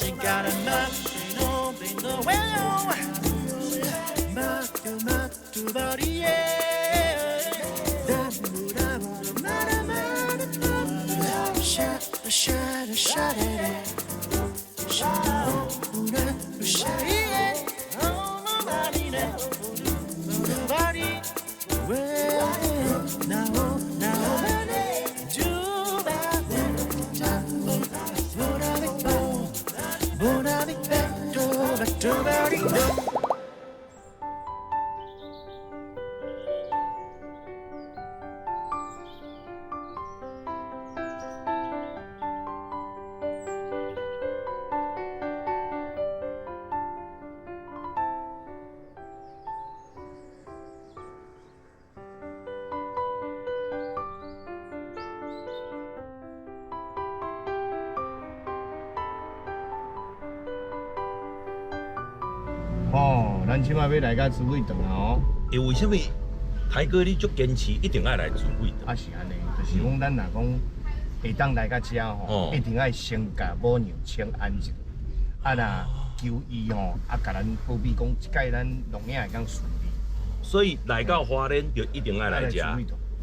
she got nothing open the well. Matu body, yeah. Shut it.哦，咱即摆要来到竹尾塘啊！哦，为什么台哥你足坚持一定要来竹尾塘？啊是安尼，就是讲咱若讲会当来到遮吼，一定要先甲母娘请安一下，啊若求伊吼，啊甲咱保庇讲，即届咱农业会当顺利。所以来到花莲就一定要来遮，啊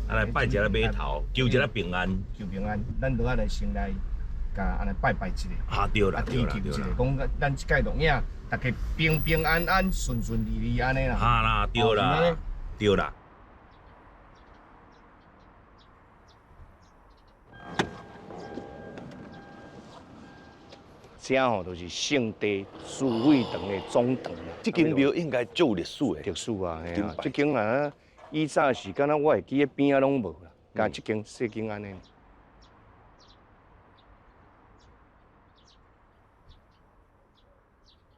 来拜一下码头，求一下平安。求平安，咱都要来先来甲安尼拜一下。啊对啦对啦对啦，讲咱即届农业。大家平平安安、顺顺利利安尼啦。哈啦，对啦，对啦。这吼就是圣地竹尾塘的总堂啦。这间庙应该足有历史的。历史啊，嘿啊，这间啊，以早是敢若我会记，边仔拢无啦，加这间细间安尼。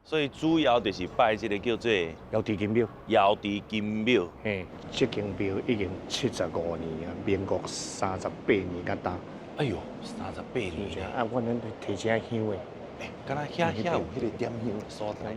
所以主要就是拜这个叫做瑶池金庙。瑶池金庙，嘿，这间庙已经75年啊，民国38年甲打。哎呦，38年啊！我咱提车香的，敢若遐有迄个点香所在。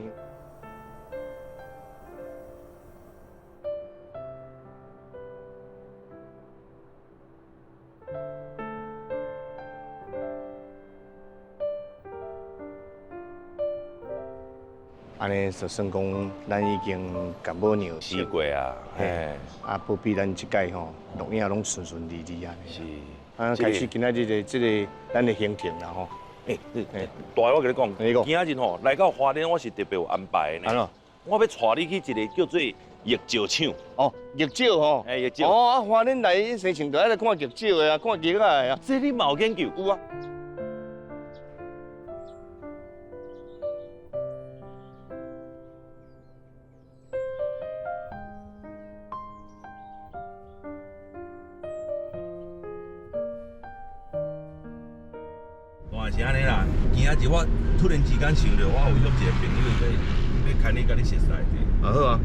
安尼就算讲，咱已经甲母娘死过啊，嘿，啊，保庇咱即届吼，农业拢顺顺利利安尼。是。啊，开始今仔日这个咱的行程啦吼。大我跟你讲，你讲，今仔日吼来到花莲，我是特别有安排的呢。我要带你去一个叫做玉石厂。哦，玉石吼。哎，玉石。哦，啊，花莲来生情就爱来看玉石的啊，看玉仔的啊。这你嘛有研究？有啊。是安尼啦，今仔日我突然之间想到，我有约一个朋友要开你甲你熟识者。啊好啊，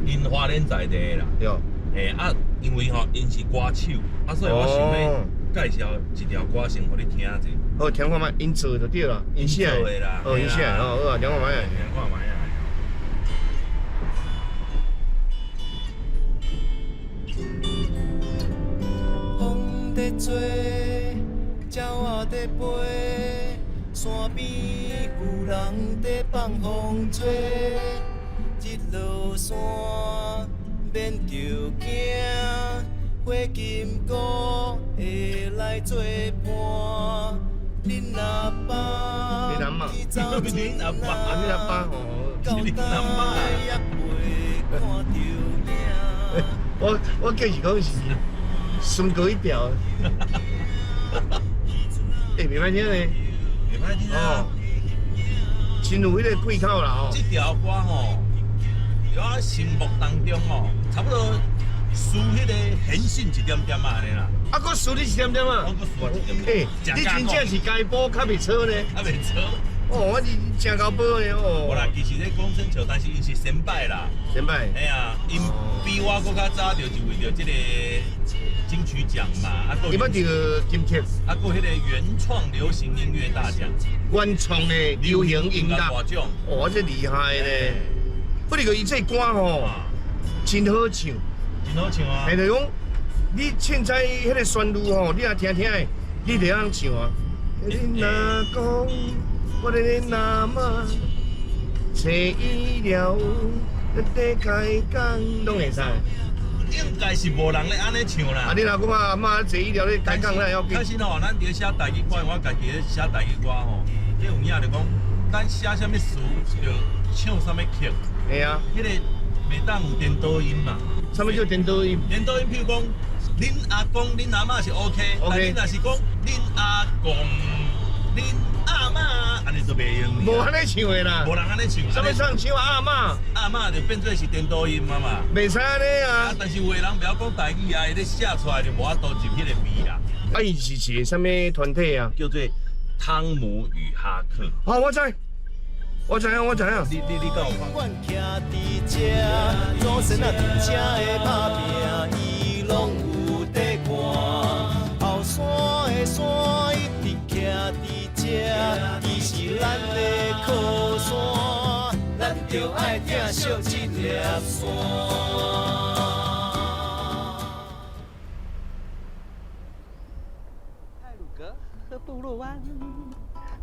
因花莲在地的啦。对。啊，因为吼因是歌手，啊所以我想要介绍一条歌先互你听者。好，听看卖，因做就对啦，因写的啦。哦，因写的，好啊，听看卖啊。听看卖啊。风在吹。鸟仔在飞，山边有人在放风吹。一落山免着惊，花金菇会来作伴。恁阿爸去走出来，到大也袂看着影。我计是讲是顺过一条。袂歹听嘞，袂歹听啊！真有迄个配套啦吼。这条歌吼，在我心目当中吼，差不多输迄个显信一点点啊安尼啦。啊，搁输你一点点啊？我搁输一点点。你真正是该补，较袂错呢。较袂错。哦，我是真够补的哦。无啦，其实咧讲真笑，但是因是先摆啦。先摆。哎呀，因比我搁较早就为着这个。金曲奖嘛，啊，伊捌着金曲，啊，搁迄个原创流行音乐大奖，原创的流行音乐大奖，哦，这厉害呢！不过伊这歌吼，真好唱，真好唱啊！系就讲，你凊彩迄个旋律吼，你也听听的，你就通唱啊。你若讲我的那么找伊了，在开讲拢会使。应该是无人咧安尼唱啦。啊，你若讲阿妈坐医疗咧开讲，咱要紧。但是吼，咱伫写台语歌，我家己咧写台语歌吼，你有影就讲，咱写啥物词就唱啥物曲。系啊，迄个袂当有颠倒音嘛。啥物叫颠倒音？颠倒音，譬如讲，恁阿公、恁阿嬷是 OK， 但恁若是讲恁阿公、恁阿嬷，安尼就袂用。无安尼唱的啦，无人安尼唱。啥物唱阿嬷？阿嬷就变做是颠倒音嘛嘛。袂使安尼啊！但是有的人不要讲台语啊，伊咧写出来就无法度入迄个味啦。啊，伊是一个啥物团体啊？叫做汤姆与哈克。哦，我知影。你敢有看？阮徛伫遮，祖先啊伫遮的打拼，伊拢有在看。后山的山一直徛伫遮，伊是咱的靠山，咱着爱疼惜这粒山。太鲁阁和部落湾。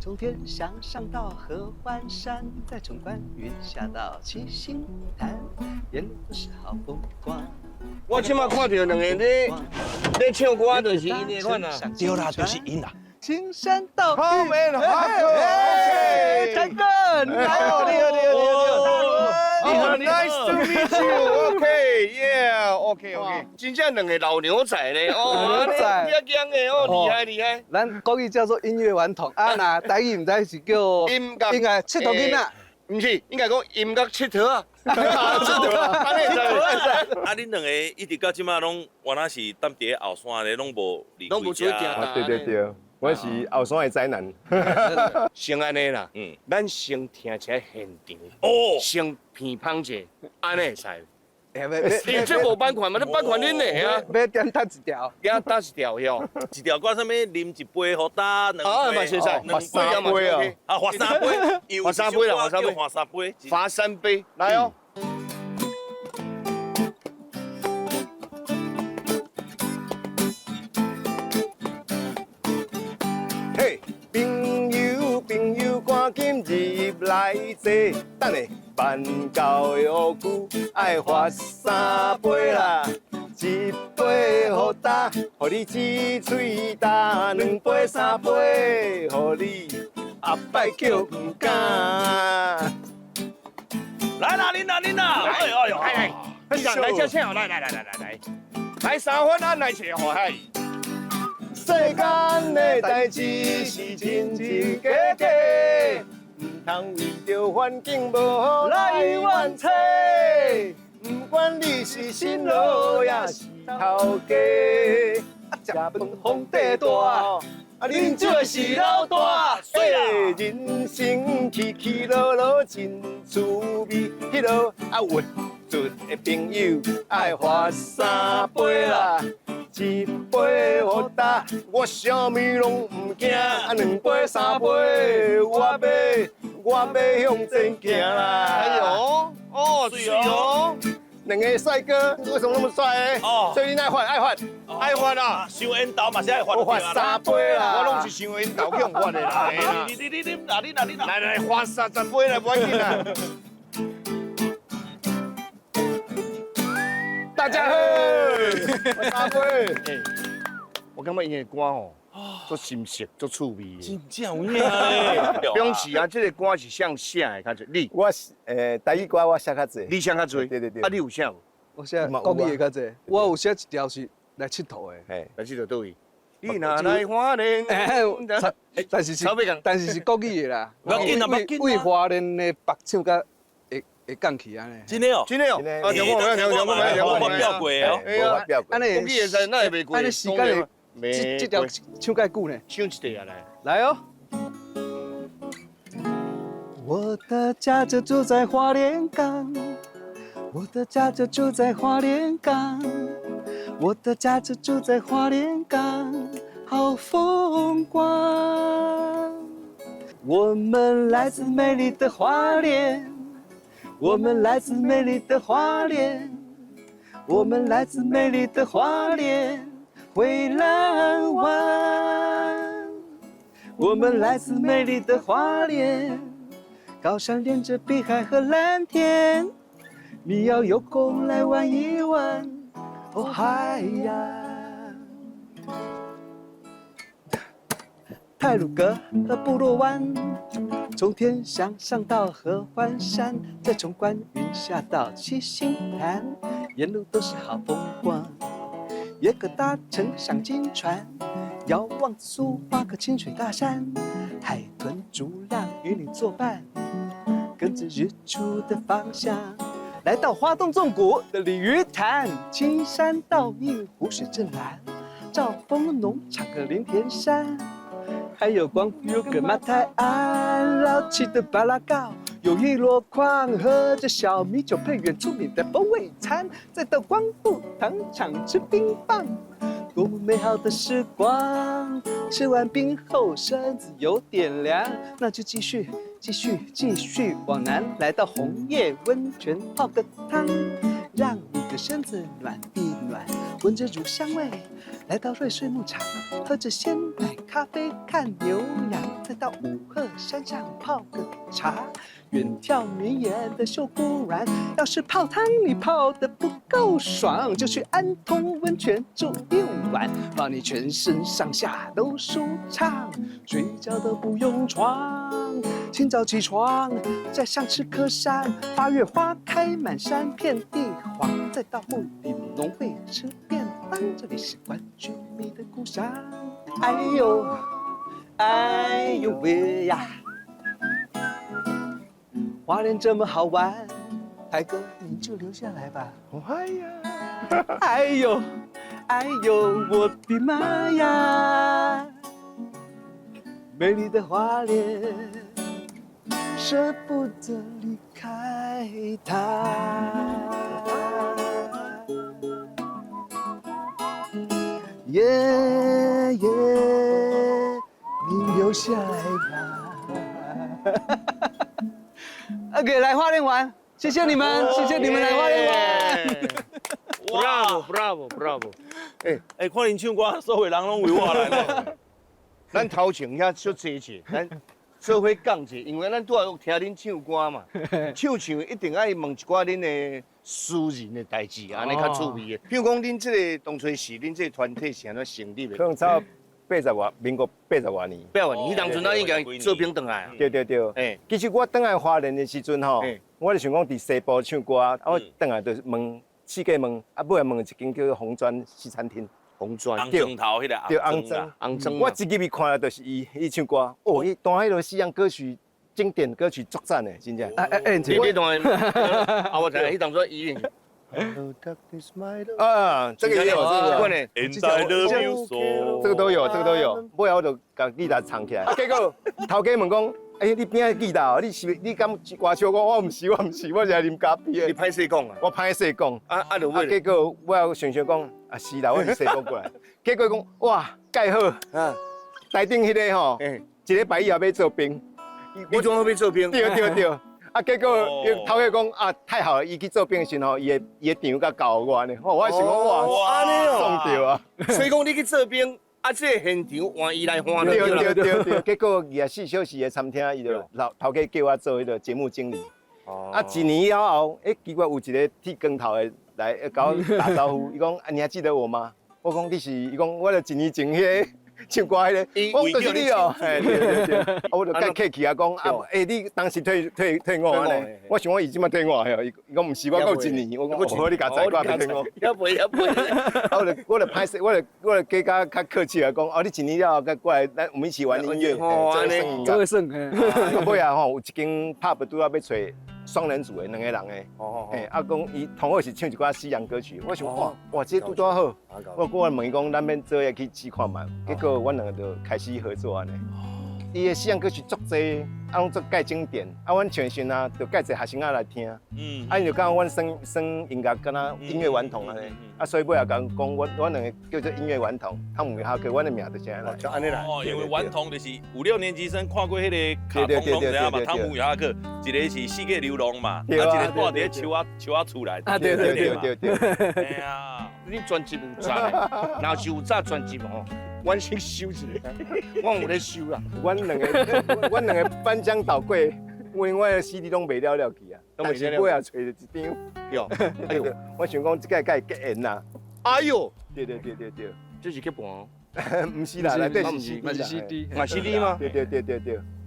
从天上上到合欢山，再从观云下到七星潭，沿路都是好风光。我即马看到两个咧唱歌，就是因的款啊。对啦，就是因啦。青山道好美了，好，OK，凯哥，你好，你好 ，Nice to meet you，OK，Yeah，OK，OK，真正两个老牛仔咧，哦，牛仔一样的哦，厉害厉害。咱国语叫做音乐顽童啊，那台语唔知是叫音乐应该佚佗囡仔，唔是，应该讲音乐佚佗啊，佚佗啊，安尼就啊，恁两个一直到即马拢原来是踮伫后山咧，拢无离开家。啊对对对，我是后山的灾难。先安尼啦，咱先听一下现场，先偏芳者，安尼会使。你这无版权嘛？你版权恁的啊？要点搭一条，要搭一条哟。一条歌啥物啉一杯好打两啊，嘛是使，罚三杯啊！啊，罚三杯，罚三杯啦，罚三杯，罚三杯，罚三杯，来哦。嘿，朋友朋友，赶紧入来坐，等下办到的乌龟爱罚三杯啦，一杯好打，互你一嘴打；两杯三杯，互你后摆叫唔敢。来啦，恁啦，恁啦！哎呦，来，来这唱，来，来三分咱来找好嗨。世间的代志是真真假假，唔通为着环境无好来怨气。不管你是新郎也是头家，食饭皇帝大，啉酒是老大。人生起起落落真滋味，迄落运准的朋友爱罚三杯啦。一杯好打，我啥物拢唔惊，两杯三杯，我要向前行啦！哎呦，哦，是哦，两个帅哥为什么那么帅呢？哦所以你爱换啊！收烟斗嘛是爱罚。我罚三杯啦！我拢是想因豆去用我的啦。你啦！来，罚30杯来，不要紧啦。大家好，罚三杯。我感觉伊的歌吼，足深色，足趣味的。真正有影咧。表示啊，这个歌是谁写的？较济我是台语歌我写较济。你写较多？对。啊，你有写无？我写国语的较济，我有写一条是来佚佗的。嘿，来这个倒位。你若来花莲，但是是国语的啦。不要紧啊，不要紧啊。为华人的白唱甲会降起安尼。真的哦。真的哦。啊，听过没？我表过哦。哎呀，安尼国语会使，那会袂过。安尼时间会，这条唱介久呢。唱一条来。来哦。我的家就住在花莲港，我的家就住在花莲港，我的家就住在花莲港，好风光。我们来自美丽的花莲，我们来自美丽的花莲，我们来自美丽的花莲，蔚蓝湾。我们来自美丽的花莲，高山连着碧海和蓝天。你要有空来玩一玩，哦嗨呀！太鲁阁和部落湾，从天祥上到合欢山，再从观云下到七星潭，沿路都是好风光。也可搭乘赏金船，遥望苏花和清水大山，海豚、竹浪与你作伴，跟着日出的方向。来到花东纵谷的鲤鱼潭，青山倒映，湖水正蓝，兆丰农场和林田山，还有光复跟马泰安，老气的巴拉糕，有一箩筐，喝着小米酒配原住民的风味餐，再到光复糖厂吃冰棒，多么美好的时光！吃完冰后身子有点凉，那就继续往南，来到红叶温泉泡个汤，让你的身子暖一暖，闻着乳香味。来到瑞穗牧场，喝着鲜奶咖啡，看牛羊，再到五鹤山上泡个茶，远眺绵延的秀姑峦。要是泡汤你泡得不够爽，就去安通温泉住一晚，让你全身上下都舒畅，睡觉都不用床。清早起床，在上吃颗山，8月花开满山，遍地黄。再到木里农会吃便当，这里是关居民的故乡。哎呦，哎呦喂呀！花莲这么好玩，台哥你就留下来吧。哎呀，哎呦，哎呦，我的妈呀！美丽的花莲，舍不得离开它。耶耶，你留下来吧。OK， 来花莲玩，谢谢你们，谢谢你们来花莲玩。Bravo！ 看恁唱歌，所有人拢为我来了。咱头前遐小坐者，咱做伙讲者，因为咱拄有听恁唱歌嘛，唱一定爱问一寡恁的私人的代志，安尼较趣味的。比如讲，恁这个当初是恁这个团体是安怎成立的？可能差民国80多年。不要你当初咱应该做兵回来啊。对。其实我回来花莲的时阵吼，我就想讲伫西部唱歌，我回来就问四界问，尾来问一间叫做红砖西餐厅。红砖，红砖头迄个对，红砖。我一入去看了，就是伊唱歌，伊弹迄个西洋歌曲、经典歌曲作战的，真正。你当然，我知，迄当初伊。这个也有，这个都有，尾来我就把吉他唱起来。结果头家问讲，你边个吉他哦？你敢歌唱我？我唔是，我是来啉咖啡的。你歹势讲啊？我歹势讲。结果我想讲。是啦，我是西部过来，结果讲哇，介好，台顶迄个吼，一礼拜以后要做兵，你怎要做兵？对，结果头家讲太好了，伊去做兵的时候，伊的场甲交我呢，我想讲哇，安尼哦，爽到啊！所以讲你去做兵，这个现场换伊来换对，结果24小时的餐厅，伊就头家叫我做迄个节目经理，一年了后，奇怪有一个剃光头的。来跟我打招呼，伊讲你还记得我吗？我讲你是，伊讲我就1年前迄个唱歌迄个，我就是你哦，对，我就甲客气啊讲你当时退我安尼，我想我伊即马退我嘿，伊讲毋是，我够1年，我讲好你甲载我退我，要赔，我就歹势，我就加较客气啊讲，你1年了后过来，咱我们一起玩音乐，这会算，尾啊吼有一间 pub 拄要找。双人组的2个人的，讲伊同好是唱一寡西洋歌曲，我想哇，这拄多好，我问伊讲，咱免做下去试看嘛，结果阮2个就开始合作安尼。伊的西洋歌曲足济，拢足介经典，阮唱的时阵就介济学生来听，伊就讲阮算音乐，敢若音乐顽童安尼，所以尾也讲阮2个叫做音乐顽童，他们下课，阮的名就是安尼来，就安尼来。因为顽童就是5、6年级生看过迄个卡通拢知影嘛，汤姆下课，一个是世界流浪嘛，一个挂伫树仔厝内。对。哎呀，你专辑有早，若是有早专辑吼。阮先收一下，我有咧收啦。阮两个翻江倒柜，因为我的 CD 拢卖了去啊，但是尾也找着一张。哟，哎呦，我想讲这个该结缘啦。哎呦，对，这是去盘哦，唔是啦，内底是 CD 啦。 CD，嘛 CD 吗？对，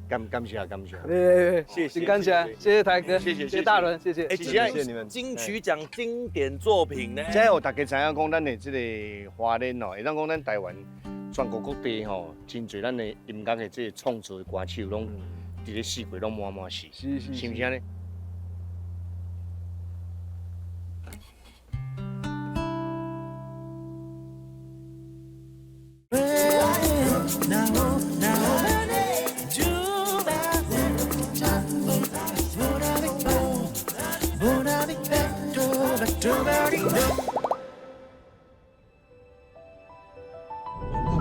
感谢。谢谢，感谢，谢谢台哥，谢谢大伦，谢谢。哎，谢谢你们。金曲奖经典作品呢？这有大家知影讲，咱的这个花莲哦，会当讲咱台湾全国各地吼，真侪咱的音乐的这个创作的歌手，拢伫咧四季拢满是，是不是安尼？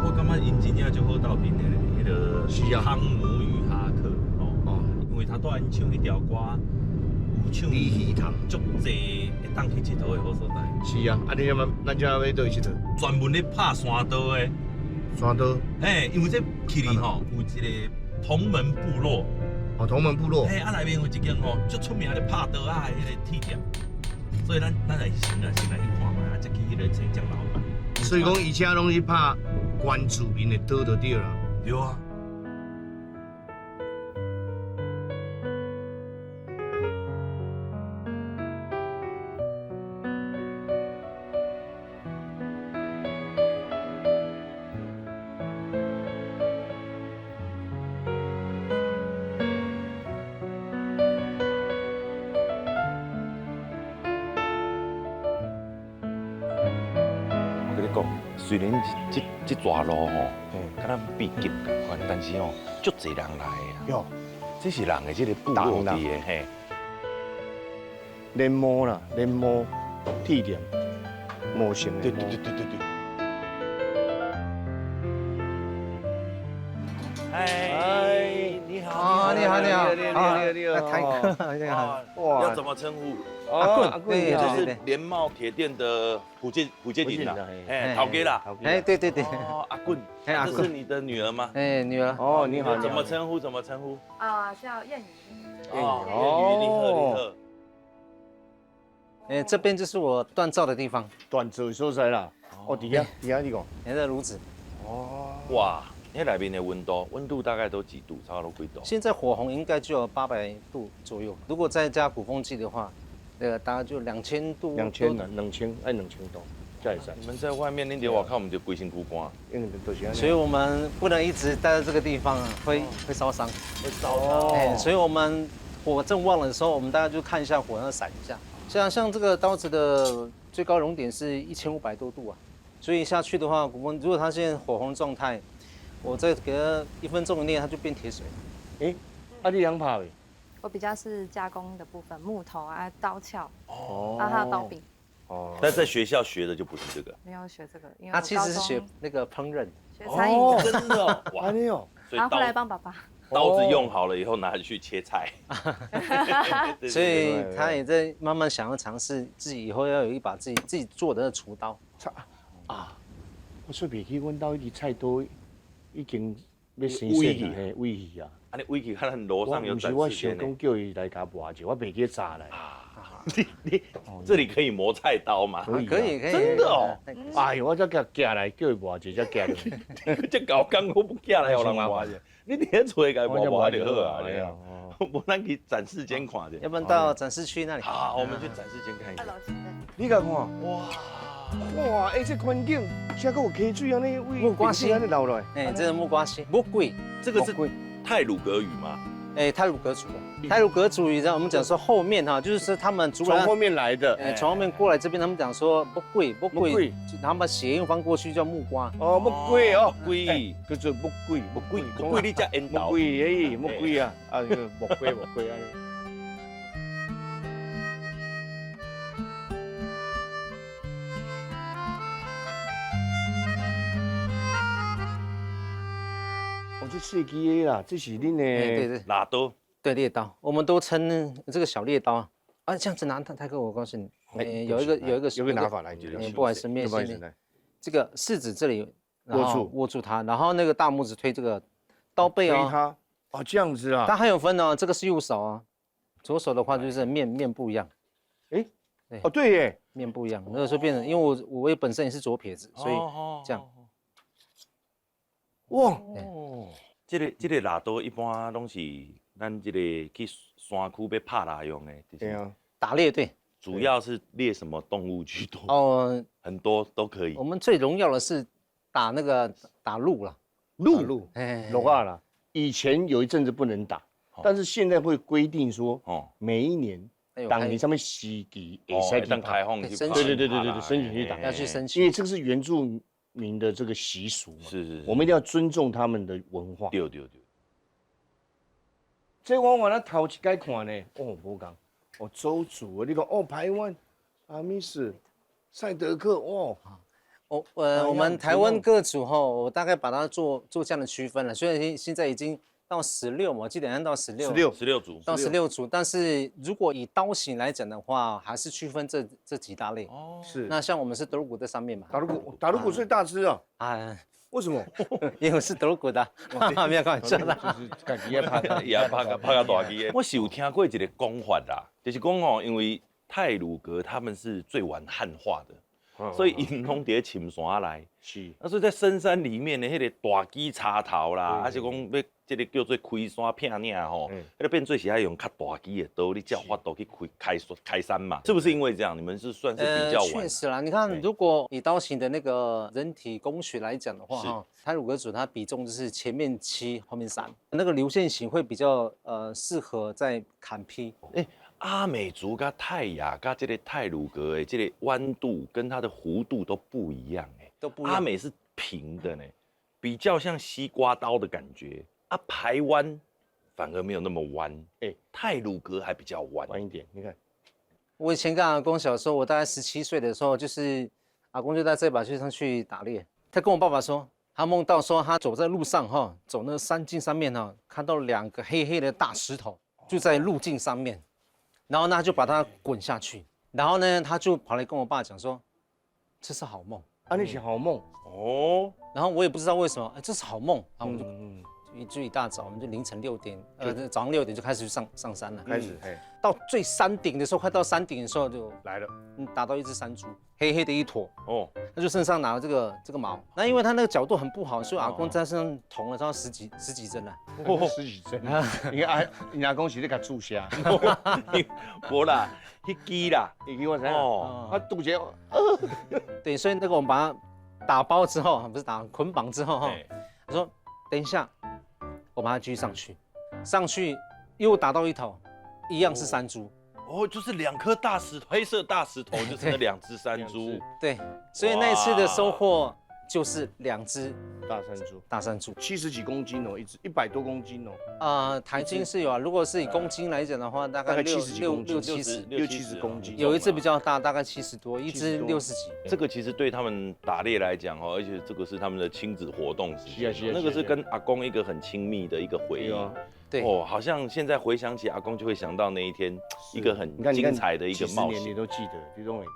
我感觉因真正就好斗阵的咧，迄个是啊汤姆与哈克哦，因为他带因唱迄条歌，有唱李喜堂足济会当去佚佗的好所在。是啊，啊，你要咱这要倒去佚佗？专门咧拍山刀的，山刀，嘿，因为这去里吼有一个同门部落，哦，同门部落，嘿，啊内面有一间吼足出名咧拍刀啊的迄个铁店，所以咱来先来去看卖，啊，再去迄个找江老板。所以讲以前拢去拍原住民的刀就对啦。对啊。我跟你讲，虽然这段路吼，甲咱必经共款，但是吼，足侪人来的啊。哟，这是人的这个部落地的嘿。连毛啦，连毛铁店，毛型的。对。哎，你好，啊，你好，你好，台哥，你好。哇，要怎么称呼？阿对这是对联茂铁店的普介林啦，哎，哎陶哥啦。哎，对，哦，阿棍，哎阿棍这是你的女儿吗？哎，女儿，哦，你好，怎么称呼？怎么称呼？叫谚语。哦，粤语，你好。哎，这边就是我锻造的地方，锻造的所在啦。哦，底下你讲。哎，这炉子。哦，哇，那里面的温度大概都几度？差不多几度？现在火候应该就有800度左右，如果再加鼓风机的话，大概就2000度。2000爱2000度，才会使。你们在外面，恁在外口，我们就规身躯干。因为都是安尼。所以我们不能一直待在这个地方啊，会烧伤。会烧伤。哎，所以我们火正旺的时候，我们大家就看一下火，要闪一下。像这个刀子的最高熔点是1500多度啊，所以下去的话，鼓风如果它现在火红状态，我再给它1分钟以内，它就变铁水。哎，你两拍的？我比较是加工的部分，木头啊、刀鞘，哦还有刀柄。哦，但在学校学的就不是这个。没有学这个，因为他其实是学那个烹饪，学餐饮的，真的哦，哇，安尼哦。然后后来帮爸爸。刀子用好了以后拿去切菜。所以他也在慢慢想要尝试自己以后要有一把自己做的厨刀。啊，我说袂起，阮兜迄支菜刀已经要生锈啦，嘿，危去啊！啊，你危去看咱楼上有展我示间呢。想讲叫伊来甲磨者，我袂记炸来。你这里可以磨菜刀吗？可以真的哦。哎呦，我才甲夹来，叫伊磨者才夹落。这搞工我不寄来，互人磨者。你伫厝里家磨就好啊。无咱去展示间看者。要不然到展示区那里。好，我们去展示间看一下。你甲看，哇，哎，这环境，遮个有溪水安尼，木瓜溪安尼流落来。哎，这是木瓜溪，木桂，这个是太鲁阁语吗？哎，泰鲁阁族的，泰鲁阁族语，我们讲说后面哈，就是说他们族人从后面来的，从后面过来这边，他们讲说木桂，然后把谐音翻过去叫木瓜。哦，木龟哦，龟叫做木龟，木龟你加烟木豆。龟哎，木龟啊，啊，木龟安尼。哦，这设计的啦，这是恁的。对，拿刀。对，猎刀，我们都称这个小猎刀啊。啊，这样子拿，泰哥，我告诉你，有一个拿法来，不好意思，面这个柿子这里然后握住它，然后那个大拇指推这个刀背哦。推它哦，这样子啊。它还有分哦，这个是右手啊，左手的话就是面不一样。哎，对哦对耶，面不一样，那个时候变成，因为我也本身也是左撇子，所以这样。哇，哦，这个蜡刀一般拢是咱这个去山区要拍蜡用的，对啊，打猎对。主要是猎什么动物居多？哦，很多都可以我。们最荣耀的是打鹿了，鹿，哎，鹿啊啦。以前有一阵子不能打，但是现在会规定说，每一年当年上面时期会使去开放去申请，对，申请去打，要去申请，因为这个是原住民的这个习俗嘛，是，我们一定要尊重他们的文化。对。这我那头一届看呢，哦，无讲。哦，周主，你讲哦，台湾阿密斯、赛德克，哇，我们台湾各组哈，我大概把它做这样的区分了。虽然现在已经到16嘛，我记得好像到16组，到16组，但是如果以刀型来讲的话，还是区分这几大类。哦，是。那像我们是德鲁古在上面嘛，打鲁古最大只啊！啊，为什么？因为是德鲁古的，没有开玩笑的。就是自己也拍的，也拍个大机的。我是有听过一个讲法啦，就是讲哦，因为太鲁阁他们是最晚汉化的，所以因拢伫深山内。是。所以在深山里面的迄个大机插头啦，还是讲要这个叫做开山片领吼，那个变做是要用较大机的刀，你才有法度去开山嘛？是不是因为这样？你们是算是比较晚？确实啦，你看，如果以刀型的那个人体工学来讲的话，哈，太鲁阁族它比重就是前面7，后面3，那个流线型会比较适合在砍劈。阿美族跟泰雅跟这个太鲁阁的这个弯度跟它的弧度都不一样都不一样。阿美是平的呢，比较像西瓜刀的感觉。排湾反而没有那么弯，太鲁阁还比较弯一点。你看，我以前跟阿公小时候，我大概17岁的时候，就是阿公就带这把去上去打猎。他跟我爸爸说，他梦到说他走在路上哈，走那个山径上面哈，看到2个黑黑的大石头就在路径上面，然后呢他就把它滚下去，然后呢他就跑来跟我爸讲说，这是好梦啊，那是好梦哦。然后我也不知道为什么，这是好梦，然后我就一大早，我们就凌晨6点，早上6点就开始上山了。开始，到最山顶的时候，快到山顶的时候就来了，打到一只山猪，黑黑的一坨。哦，他就身上拿了这个毛，那因为他那个角度很不好，所以阿公在身上捅了他十几针了。十几针，你阿公是在给注虾，无啦，迄支啦，你给我猜，他肚脐，对，所以那个我们把它打包之后，不是捆绑之后哈，他说等一下。我把它继续上去又打到一头，一样是山猪。哦，就是2颗大石头，黑色大石头就是那2只山猪。对，所以那一次的收获就是2只大山猪，70几公斤哦，一只100多公斤哦。台斤是有啊，如果是以公斤来讲的话，大概70几公斤，60-70公斤。有一只比较大，大概70多，一只60几。这个其实对他们打猎来讲哦，而且这个是他们的亲子活动时间，那个是跟阿公一个很亲密的一个回忆。对哦，好像现在回想起阿公就会想到那一天一个很精彩的一个冒险。你都记得，你都会记得，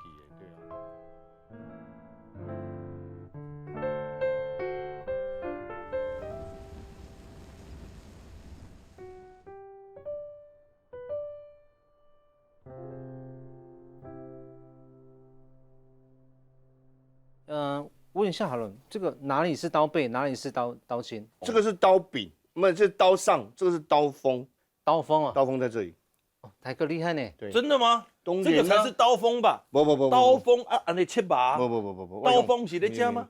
对啊。问一下好了，这个哪里是刀背，哪里是刀尖？这个是刀柄，没有，这是刀上，这个是刀锋。刀锋啊，刀锋在这里。台哥厉害呢。对，真的吗？这个才是刀锋吧？不，刀锋啊，安尼切吧？不，刀锋是在这吗？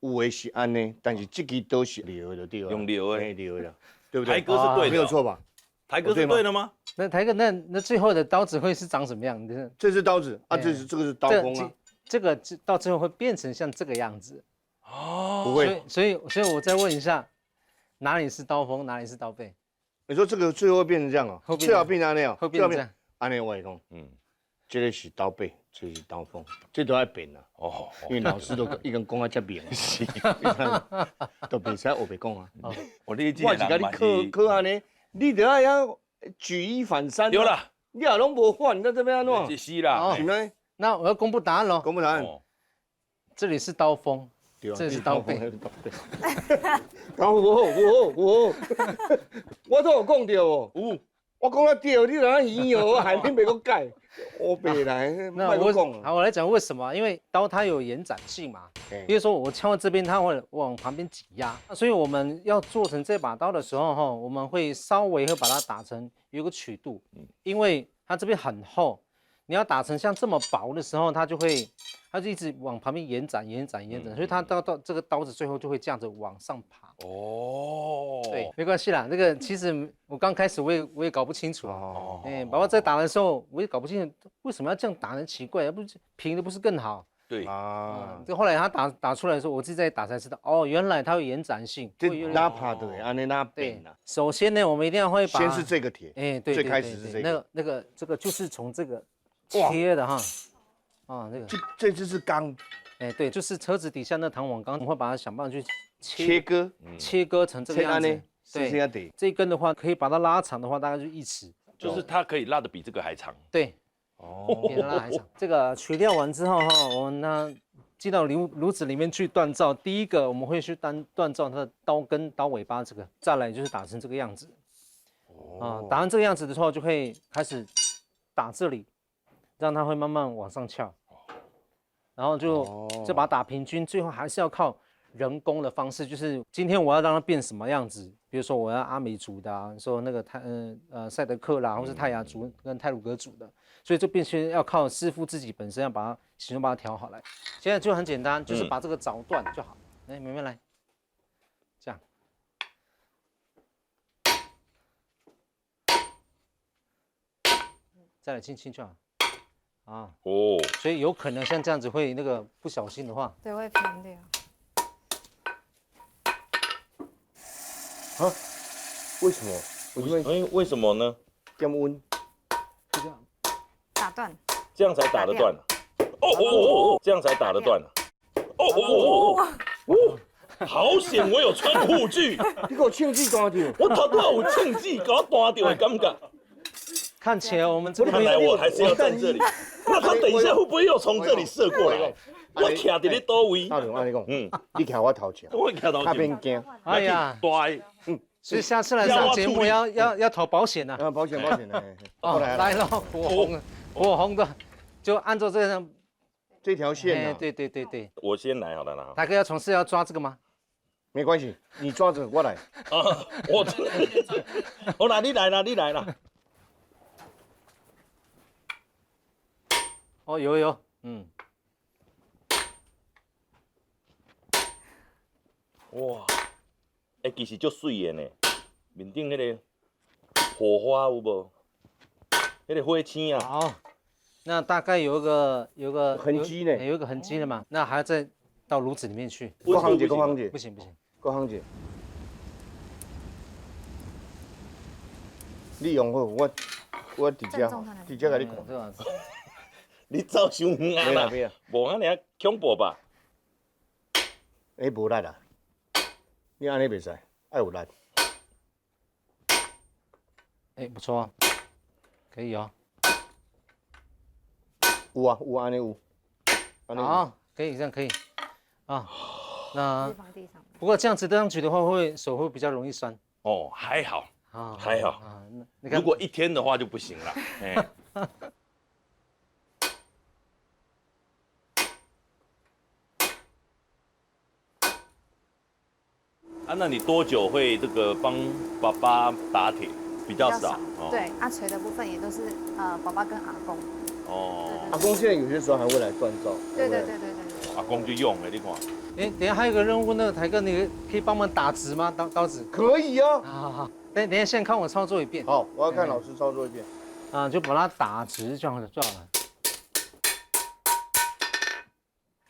有的是安尼，但是这支刀是留的对吧？用留的，留的，对不对？台哥是对的，没有错吧？台哥是对的吗？那台哥，那最后的刀子会是长什么样？这是刀子啊，这个是刀锋啊。这个到最后会变成像这个样子哦，不会。所以我再问一下，哪里是刀锋，哪里是刀背？你说这个最后会变成这样哦？最后变成那样，会变成这样。安尼我来讲，这个是刀背，这是刀锋，这都要变啦。哦，因为老师都已经讲啊这明，是，都袂使学袂讲啊。我是甲你考安尼，你得要举一反三。有啦，你也拢无反，那这边安怎？是啦，是咩？那我要公布答案喽。公布答案，这里是刀锋，对啊，这是刀背。搞我，我都有讲到哦。有，我讲啊对，你哪圆哦，我喊你别个改，我别来，那别个讲。好，我来讲为什么？因为刀它有延展性嘛。比如说我敲到这边，它会往旁边挤压，所以我们要做成这把刀的时候，哈，我们会稍微会把它打成有个曲度，因为它这边很厚，你要打成像这么薄的时候，它就一直往旁边延展，所以它到这个刀子最后就会这样子往上爬。哦，对，没关系啦，这个其实我刚开始我也搞不清楚哦，宝宝在打的时候我也搞不清楚为什么要这样打，很奇怪，不是平的不是更好？对啊，这后来他打出来的时候，我自己在打才知道，哦，原来它有延展性。这哪怕对，安尼哪对变啦。首先呢，我们一定要会把先是这个铁，哎，对，最开始是这个，这个就是从这个切的哈，啊，这个，这就是钢哎，对，就是车子底下那弹簧钢，我们会把它想办法去切割，切割成这个样子。对，这样得。这一根的话，可以把它拉长的话，大概就1尺，就是它可以拉得比这个还长。对，比它拉还长。这个取料完之后哈，我们呢进到炉子里面去锻造。第一个我们会去锻造它的刀根、刀尾巴这个，再来就是打成这个样子。啊，打成这个样子的时候，就可以开始打这里，让它会慢慢往上翘，然后就把它打平均，最后还是要靠人工的方式，就是今天我要让它变什么样子，比如说我要阿美族的啊，说那个赛德克啦，或是泰雅族跟泰鲁格族的，所以就必须要靠师傅自己本身要把它形状把它调好来。现在就很简单，就是把这个凿断就好。来，妹妹来，这样。再来轻轻就好。啊，哦，所以有可能像这样子会那个不小心的话，对，会偏掉。啊？为什么？为什么呢？降温？就这样。打断。这样才打得断啊！哦，这样才打得断啊！好险，我有穿护具。你给我庆忌断掉！我头拄有庆忌，给我断掉的感觉。看起来我们这边看来我还是要站这里。那他等一下会不会又从这里射过来？我徛在你倒位。大龙，按你讲，你徛我头前，我徛头他前。边惊。哎呀，对，所以下次来上节目要投保险啊。保险的。哦，来了，火红的，就按照这条线。对。我先来好了啦。大哥要从事要抓这个吗？没关系，你抓着我来。我来，你来啦。哦，有，哇，其实足水的呢，面顶迄个火花有无？迄个火星啊。好，那大概有一个痕迹呢，有一个痕迹了嘛，那还要再到炉子里面去。郭行姐，不行，郭行姐，你用好，我直接甲你看。你走伤远啊啦，无安尼啊恐怖吧？无力啦，你安尼袂使，爱有力。不错啊，可以哦。有安尼有。好，可以这样可以啊。那不过这样子这样举的话，手会比较容易酸。哦，还好啊，还好。如果一天的话就不行了。那你多久会这个帮爸爸打铁？比较少。对，阿锤的部分也都是爸爸跟阿公。哦。阿公现在有些时候还会来锻造。对。阿公就用你看。等一下还有一个任务，那个台哥，你可以帮忙打直吗？刀子？可以啊。好，等一下先看我操作一遍。好，我要看老师操作一遍。就把它打直就好了。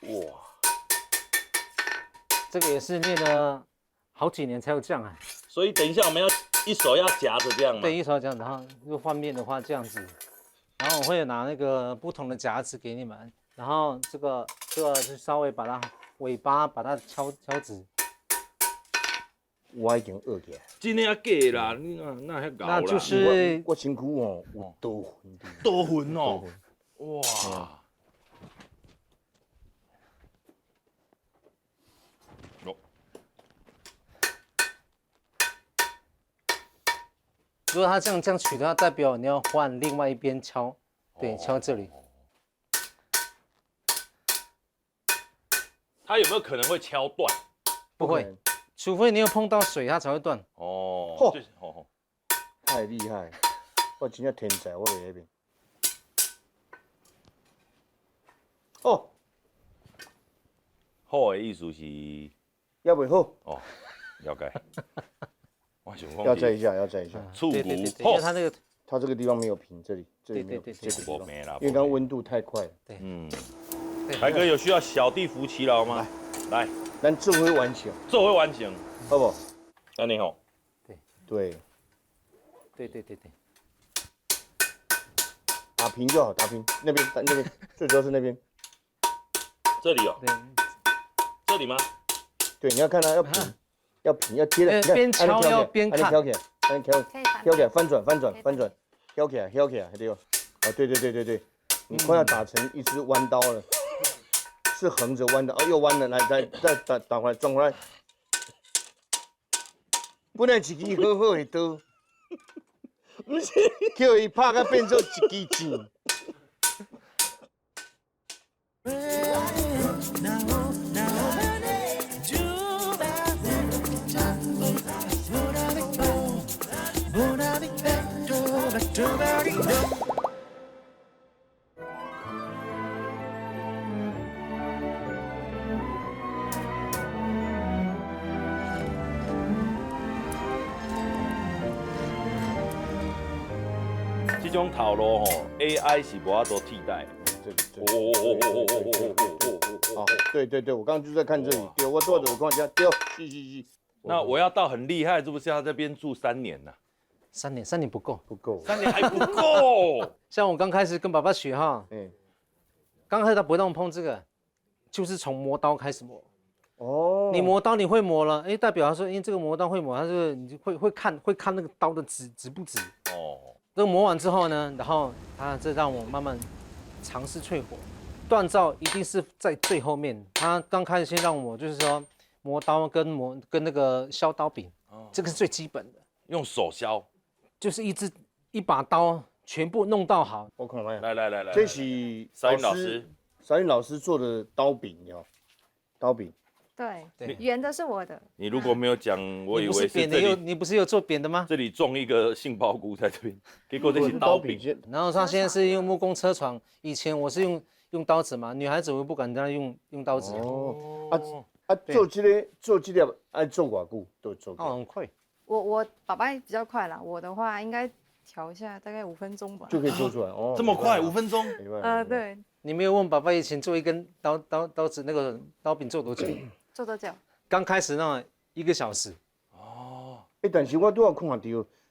哇，这个也是练了好几年才有这样啊。所以等一下我们要一手要夹着这样吗？对，一手这样，然后如果换面的话这样子，然后我会拿那个不同的夹子给你们，然后这个就稍微把它尾巴把它敲直。我已经学起来。真的要假啦，那还搞啦。那就是我身躯哦有多痕。多痕哦。哇。如果他这样取的话，代表你要换另外一边敲，对，敲这里。它有没有可能会敲断？不会，除非你有碰到水，它才会断。哦，就是哦，太厉害，我真正天才，我袂那边。哦，好的意思是也袂好，哦，了解。我想讲要再一下，要再一下。触对对对，骨因为它那个它这个地方没有平，这里没有对这个地方，没啦，因为刚刚温度太快了。嗯，对海哥有需要小弟扶起劳吗？来，咱做会完成，这会完成，好不？安尼吼，对，对，打平就好，打平那边最主要是那边。这里哦，对，这里吗？对，你要看它要平，要平，要贴的。边敲要边看。挑起来，挑起来，可以反挑起来，翻转，挑起来，对哦。哦，对，你快要打成一只弯刀了，是横着弯的，哦，又弯了，来，再打回来，转回来。本来一支好好的刀，不是，叫伊拍甲变做一支箭。这种套路吼 ，AI 是无法度替代的。哦，对，我刚刚就在看这里，对，我坐着我看一下，对，是。那我要到很厉害，是不是要这边住3年呢3年不够， ？3年还不够。像我刚开始跟爸爸学哈，嗯，刚开始他不会让我碰这个，就是从磨刀开始磨。哦，你磨刀你会磨了，代表他说，因为这个磨刀会磨，他这个你就会看那个刀的直不直。哦，这个磨完之后呢，然后他这让我慢慢尝试淬火，锻造一定是在最后面。他刚开始先让我就是说磨刀跟那个削刀柄，这个是最基本的，用手削，就是一把刀全部弄到好。我看看，来，这是沙云老师，沙云老师做的刀柄哦，刀柄。对，圆的是我的。你如果没有讲，我以为是扁的，你不是有做扁的吗？这里种一个杏鲍菇在这边，结果这是刀柄。然后他现在是用木工车床，以前我是用刀子嘛，女孩子我不敢跟她用刀子。做这个爱做偌久都做。哦，很快。我爸爸比较快啦，我的话应该调一下，大概5分钟吧。就可以做出来哦。这么快，5分钟？对。你没有问爸爸以前做一根刀子那个刀柄做多久？做多久？刚开始那1个小时。哦。但是我拄有看到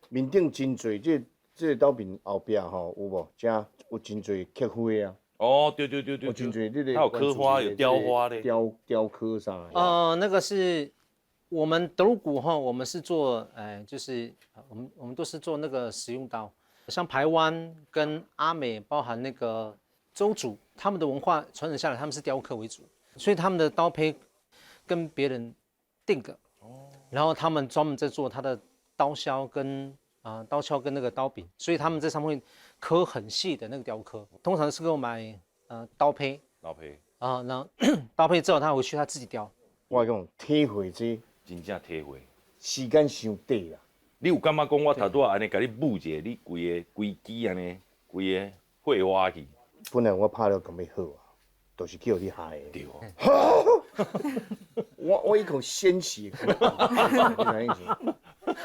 面顶真侪这个刀柄后壁吼有无？遮有真侪刻花啊。哦，对，有真侪你它有刻花，有雕花的。雕刻啥？那个是我们德鲁古哈，我们是做就是我们都是做那个实用刀，像台湾跟阿美，包含那个周族，他们的文化传承下来，他们是雕刻为主，所以他们的刀胚跟别人定的，然后他们专门在做他的刀削跟刀鞘跟那个刀柄，所以他们在上面会刻很细的那个雕刻，通常是给我买刀胚然后刀胚之后他回去他自己雕。我讲体会这真正体会，时间伤短啦。你有感觉讲我头拄仔安尼甲你舞一下，你规支安尼，规个绘画去？本来我拍了咁要好啊，都是叫你害的。对。我一口鲜血，你看以前，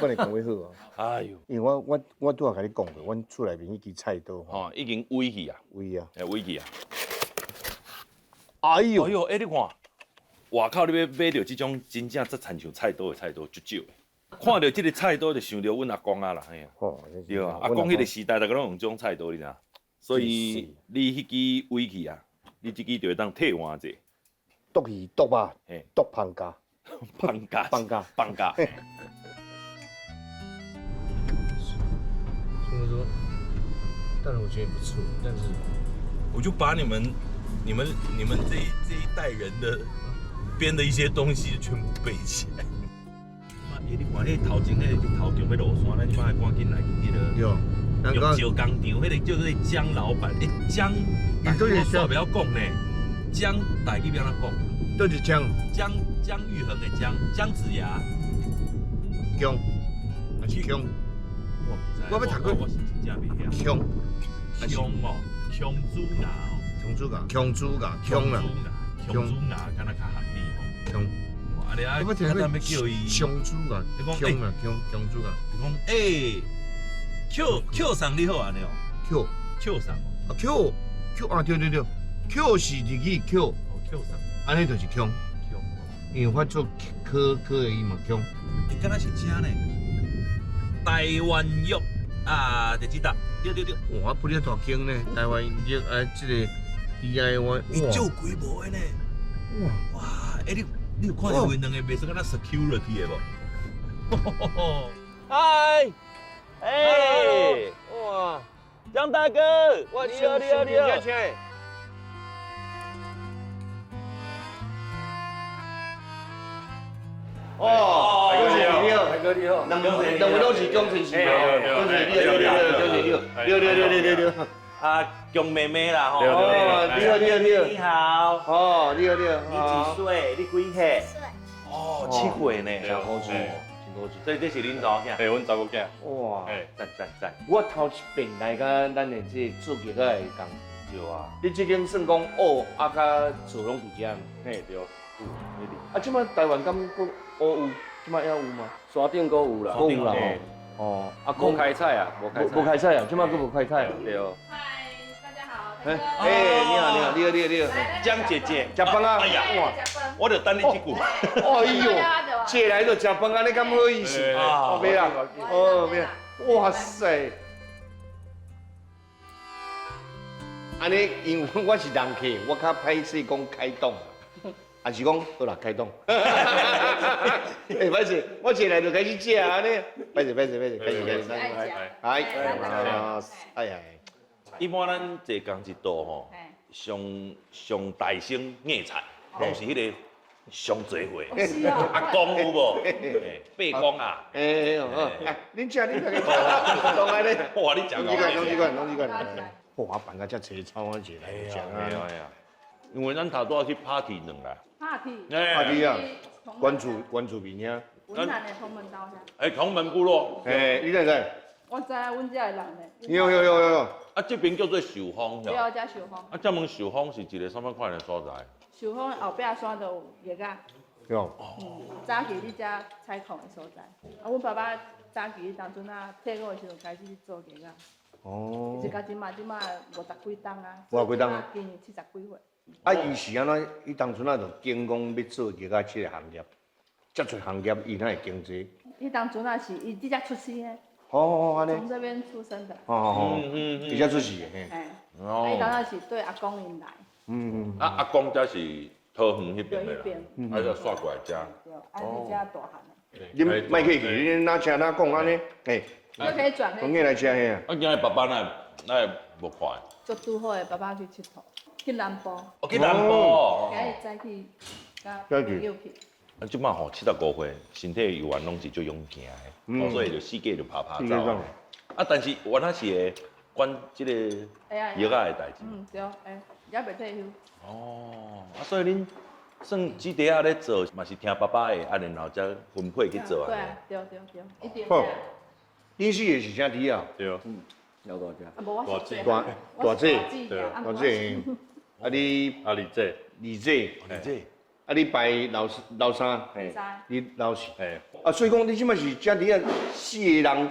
本来咁要好啊。哎呦，因为我拄仔甲你讲过，阮厝内面迄支菜刀，已经煨去啊，煨去啊。哎呦，你看，外口你要买到这种真正这亲像菜刀的菜刀，足少的。看到这个菜刀就想到阮阿公啊啦，嘿啊，对啊，阿公迄个时代大家拢用这种菜刀，你知影？所以你迄支煨去啊，你这支就会当替换者。剁鱼、剁肉、剁胖家、放假。所以说，但是我觉得不错，但是我就把你们这一代人的编的一些东西全部背起来。你看迄头前迄头强要落山，咱即摆赶紧来去迄个。有，咱玉讲石工厂，迄个叫做江老板，江，大家说不要讲呢，江大语要安怎讲？都是江江玉恒的姜子牙，姜，还是姜？我要读过我是真正袂晓。姜，姜哦，姜子牙哦，姜子牙，姜子牙，姜啦，姜子牙，敢若较合理哦。姜。啊，你啊，我听咱要叫伊，姜子牙，姜啦，姜子牙。你讲Q 上你好安尼哦 ，Q 上哦， Q 啊对，Q 是日语 Q， 哦 Q 上安尼就是姜， Q，因为发作科的伊嘛姜。你敢若是真呢？台湾玉啊，第几搭？对。哇，不哩大姜呢，台湾玉啊，这个 DIY， 伊做规模的呢。哇，你有看到因两个袂说敢若 security 的无？嗨，哎，哇，江大哥，你好。哦，恭喜你好，大哥你好，两位都是工程师嘛，恭喜你好，六。啊，江妹妹啦吼。哦，你好。好。哦，你好。你几岁？你几岁？哦，7岁呢。真好住，所以这是恁查某囝。阮查某囝。哇，赞。我头一遍来甲咱的这做吉他的工，对啊。你这间算讲学啊，甲做拢伫遮。嘿对。啊，即摆台湾敢佫学有，即摆还有吗？山顶阁有啦。有啦。哦，啊，无开采啊，无开采啊，即摆佫无开采啊。对。嗨，大家好。你好，江姐姐，食饭啊？哎呀，哇，我就等你一句。哎呦，借来就食饭啊，你敢好意思？啊，没啦，没啦，哇塞！安尼，因为我是人客，我较歹势讲开动，还是讲好啦开动。歹势，我进来就开始食安尼。歹势，开始。哎呀，一般咱坐工一道吼，上大声硬菜，拢是迄个上侪岁。阿公有无？伯公啊。恁食恁个，当然咧。哇，你讲拢一罐。哇，办个遮齐草啊，起来食啊。因为咱头拄仔去 party 两啦。party 啊，关注面遐。云南的同门刀下。哎，同门部落。你知知？我知影阮遮的人呢。有。啊，这边叫做寿丰，对，遮寿丰。啊，这问寿丰是一个什么款的所在？寿丰后壁山就有叶啊。有。早期你遮采矿的所在。啊，阮爸爸早期当阵啊，退伍的时候开始做叶啊。哦。一直到即马50几档啊。今年70几岁。啊，伊是安怎？伊当初啊，就经讲要做吉他这个行业，遮侪行业伊哪会经济？伊当初啊是伊直接出世的。安尼。从这边出生的。直接出世的嘿。伊当初是对阿公因来。阿公家是桃园迄边的啦，啊就刷过来遮。对，啊你遮大汉的。恁莫客气，恁哪吃哪讲安尼，嘿。你可以转。当然来吃嘿啊。啊，今日爸爸那无看。就拄好的爸爸去佚佗，去南部。去南部。今日早起，甲朋友去。啊，即摆吼75岁，身体有缘拢是最勇行的，所以就四界就爬走。啊，但是原来是会管即个药啊的代志。对，也袂退休。哦，啊，所以恁算几底下咧做，嘛是听爸爸的，啊，然后才分配去做啊。对，一定。恁四个是啥弟啊？对。有大只。啊，无我是大姐。对。大姐。啊你。啊二姐。二姐。啊你排老三。你老四。啊，所以讲你即摆是遮底下4个人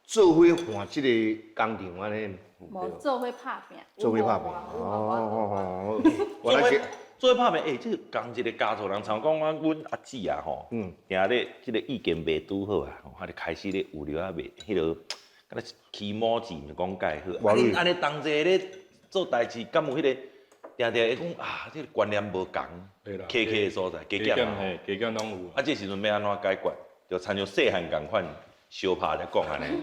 做伙换即个工厂安尼。无做伙拍拼。做伙拍拼。原来是。做伙拍拼，这个同一个家族人，像讲阮阿姊啊吼，定咧即个意见袂拄好啊，他就开始咧有了啊袂迄落，敢若起毛字就讲介好。啊，恁安尼同齐咧做代志，敢有迄个定会讲啊，这个观念无共，客的所在，加减啊，加减拢有。啊，这时阵要安怎解决？就参像细汉共款，相拍才讲安尼。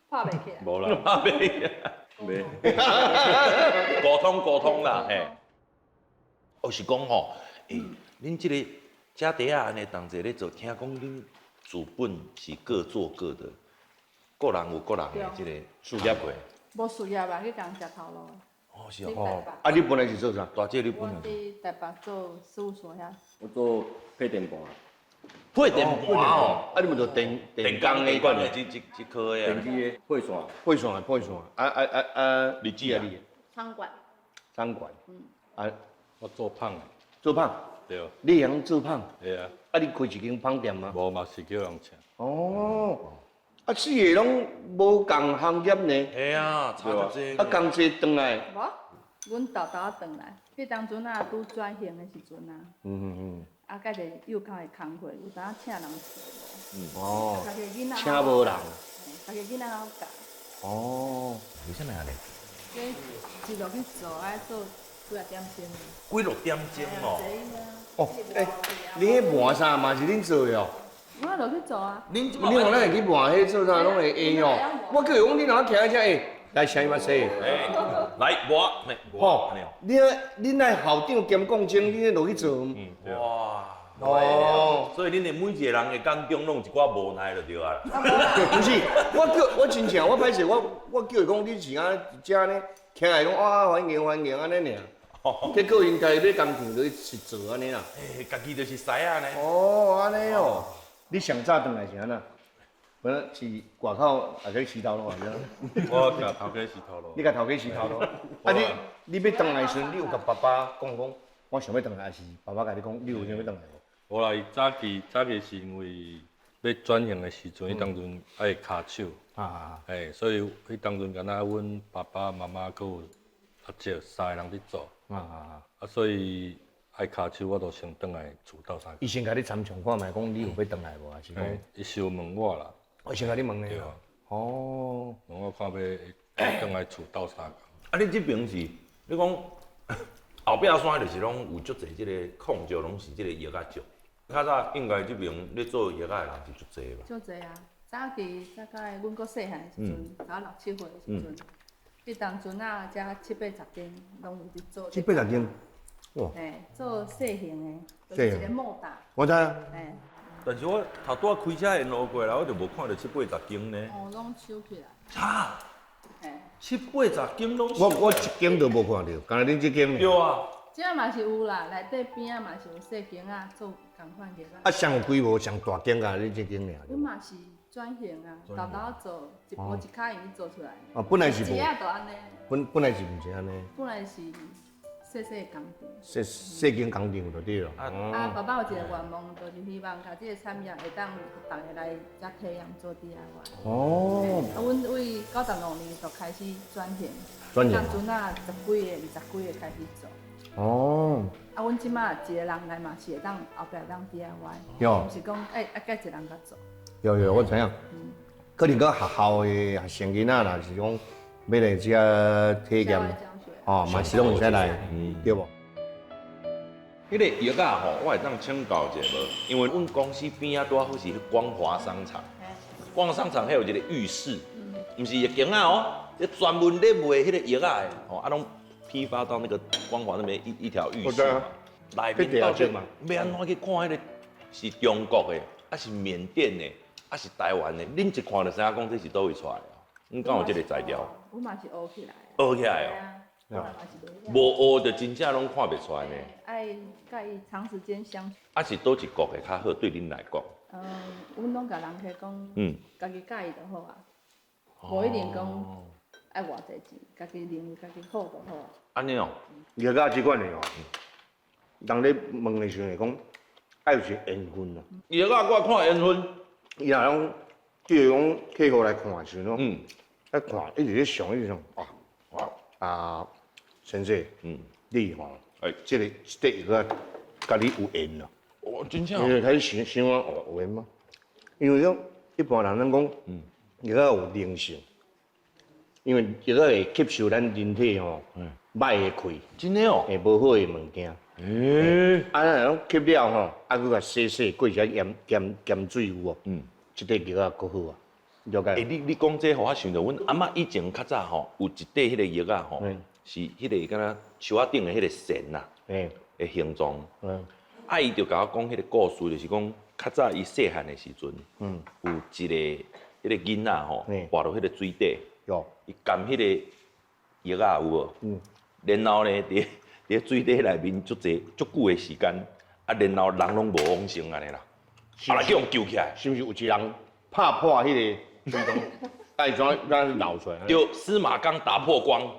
拍袂起来。无啦，拍袂起来。沟通啦，嘿。我是讲吼，恁即个家底啊，安尼同齐咧做，听讲恁主本是各做各的，各人有各人的这个事业过。无事业吧，去共食头路。哦，是去哦。台啊，你本来是做啥？大姐你我本来伫台北做事务所遐，我做配电盘，配电盘哦，啊，你们做电工的管的这科的啊。电机的配线，配线，日子啊，仓管。餐馆，啊，我做胖的，做胖，对，你会晓做胖，对啊，啊，你开一间胖店吗？无嘛是叫人请。哦，啊，四个拢无共行业呢，嘿啊，差不多。啊，同齐转来，无，阮豆豆仔转来，迄当阵啊，拄转型的时阵啊，啊，甲一个幼教的工课，有当请人做哦，家己囡仔请无人，家己囡仔好教，哦，为什么啊咧？这一路去做，爱做几啊点钟。几落点钟哦。哦，你迄磨啥嘛是恁做的哦？我落去做啊。恁你讲咱会去磨迄做啥拢会会哦？我叫伊讲你若徛喺遮诶，来请伊嘛说。来磨，吼，恁来校长兼讲经，你落去做。哇。哦，所以恁的每一个人的眼中拢有一寡无奈就对啊。不是，我真正我歹势，我叫伊讲你是安遮呢，听来讲啊欢迎安尼尔。结果因家己要工课去做安尼啦。诶，家己就是师啊呢。哦，安尼哦，你上早转来是安那？本来是外口也去洗头路安尼。我甲头家洗头路。你甲头家洗头路？啊你要转来时，你有甲爸爸讲我想要转来，还是爸爸甲你讲你有想要转来无？我来早期是因为要转型的时阵，迄当阵爱骹手，所以迄当阵敢若阮爸爸妈妈佮有阿姐三个人伫做，所以爱骹手，我就先转来厝斗相。伊先甲你参详看觅，讲你有要转来无？还是讲？伊是有问我啦。我先甲你问咧。对啊。哦。问我看要转来厝斗相。啊，你这边是，你讲后壁山就是拢有足侪即个控酒，拢是即个药仔酒。较早应该这边咧做药仔的人是足侪吧？足侪啊！早期大概阮搁细汉的时阵，到6、7岁的时阵，迄当阵啊，遮7、8、10间拢有伫做。7、8、10间，哇！嘿，做细型的，就是一个莫达。我知啊。嘿。但是我头拄开车沿路过来，我就无看到7、8、10间呢。哦，拢收起来。哈？7、8、10间拢。我一间都无看到，敢若恁这间。对啊。这嘛是有啦，内底边啊嘛是有细间啊，做共款的啦。啊，上有规模上大间啊，你这间尔。阮嘛是转型啊，豆豆做一步一卡用做出来。啊，本来是无。一下就安尼。本来是毋是安尼。本来是细细工厂。细间工厂就对了。啊，爸爸有一个愿望，就是希望甲这个产业会当大家来遮体验做 DIY。哦。啊，阮为95年就开始转型。转型。当阵啊，10几个、20几个开始做。哦。啊，阮即马一个人来嘛是会当后壁当 DIY，有。毋是讲甲一个人甲做。有，我知影。可能个学校的学生囡仔啦，是讲要来遮体验，哦，嘛是拢会使来，对无？迄个药啊吼，我会当请教一下无？因为阮公司边啊拄好是光华商场，光华商场还有一个浴室，毋是药间啊哦，专门咧卖迄个药啊的，哦，啊拢批发到那个光华那边一条浴室嘛，内面到底要安怎去看迄个是中国的，还是缅甸的？还是台湾的，恁一看就知影讲这是倒位出来的，恁敢有这个材料？我嘛是学起来。学起来哦。无学就真正拢看袂出来呢。爱甲伊长时间相处。啊是倒一国的较好，对恁来讲？阮拢甲人客讲，家己介意就好啊，无一定讲爱偌济钱，家己认为家己好就好啊。安尼哦，药家即款的哦，人咧问的时阵讲，爱有一个缘分啊。药啊，我看缘分。伊若讲，譬如讲客户来看的时阵，一看一直咧想，一直想，先生，你吼，这个药甲你有缘啦。哦，真正。你就开始想有缘吗？因为讲一般人咱讲，药有灵性，因为药会吸收咱人体吼歹的气，真的哦，会无好的物件。咱讲吸了吼，佮甲洗过一下盐水有无？即块药啊够好啊，了解。你讲这，互我想到，阮阿嬷以前较早吼，有一块迄个药啊吼，是迄个敢若树仔顶的迄个线呐，的形状。阿姨就甲我讲迄个故事，就是讲较早伊细汉的时阵，有一个迄个囡仔吼，滑到迄个水底，伊含迄个药啊有无？然后呢，伫水底内面足久的时间，啊，然后人拢无往生安尼啦，后来叫人救起来，是不是有一人拍破迄个水洞，哎，怎流出来？就司马刚打破光。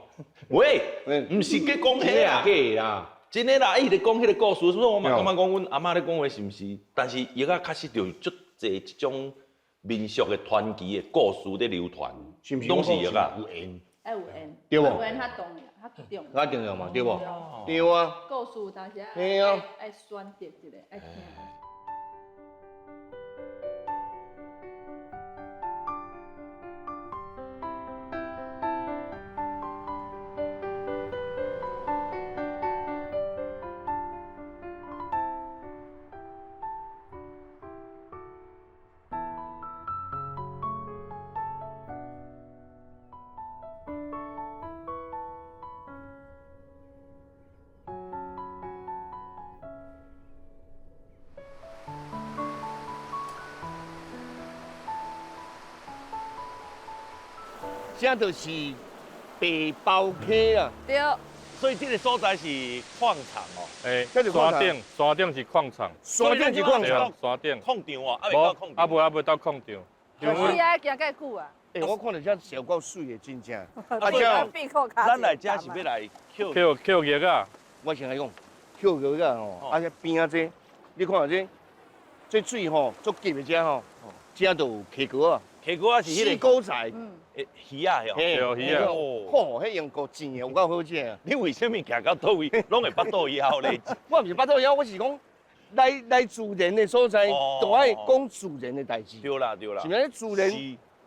喂，唔是在讲迄啊，假啦。真的啦，伊咧讲迄个故事，所以我嘛感觉讲阮阿嬷咧讲话是毋是？但是药啊，确实就足济即种民俗的传奇的故事在流传，拢是药啊。有缘，爱有缘，对无有缘较重要，较重要。较重要嘛，对无？对啊。故事有当时嘿啊爱选择一个，爱听。这就是白包溪啊。对，所以这个所在是矿场哦，这就矿场山顶是矿场，山顶是矿场，山顶。矿场哦，啊未到矿场。未到矿场。是啊，行介久啊。我看到这小够水的，真正。啊，所以闭口卡。咱来这是要来捡捡叶啊。我先来讲，捡叶啊吼，啊这边啊这，你看下这水吼足急的这吼，这都有溪膏啊，溪膏啊是迄四个膏菜，鱼啊，吼。嘿，鱼啊吼，迄用过煎的有够好食啊！你为什么行到倒位，拢会巴肚枵咧？我毋是巴肚枵，我是讲来自然的所在，都爱讲自然的代志。对啦，对啦。是咪自然？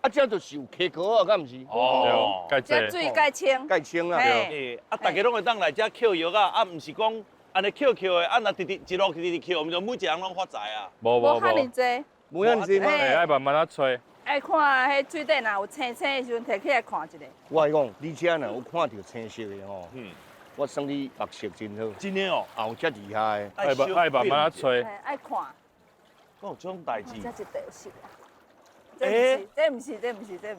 啊，这就是有溪膏啊，敢毋是？哦，这水介清，介清啦。啊，大家拢会当来这捡药啊，啊，毋是讲安尼捡的，啊，那一路直捡，毋就每一个人拢发财啊。无遐尼济，无遐尼济吗？爱慢慢啊吹。爱看迄水底若有青青的时阵，摕起来看一下。我讲，你遮若有看到青色的吼，我算你目色真好。真的哦，后遮厉害。爱慢慢啊吹。爱看。讲有这种代志。这一地有是啊。这毋是。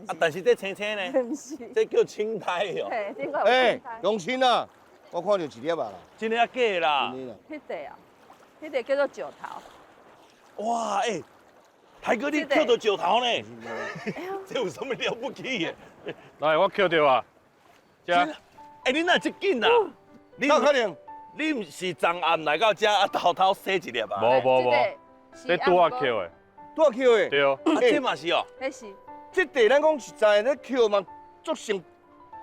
啊，但是这青青呢？这毋是。这叫青苔哦。嘿，顶个有青苔。用心啊！我看到一粒啊啦。真的啊假的啦？迄地啊，迄地叫做石头。哇，台哥你捡到石头呢？这有什么了不起的？来，我捡到啊！这，你哪这紧啊？哪可能？你毋是昨暗来到这啊，偷偷洗一粒啊？无，这拄啊捡的。拄啊捡的。对。啊，这嘛是哦。迄是。这地咱讲实在，咧捡嘛，足成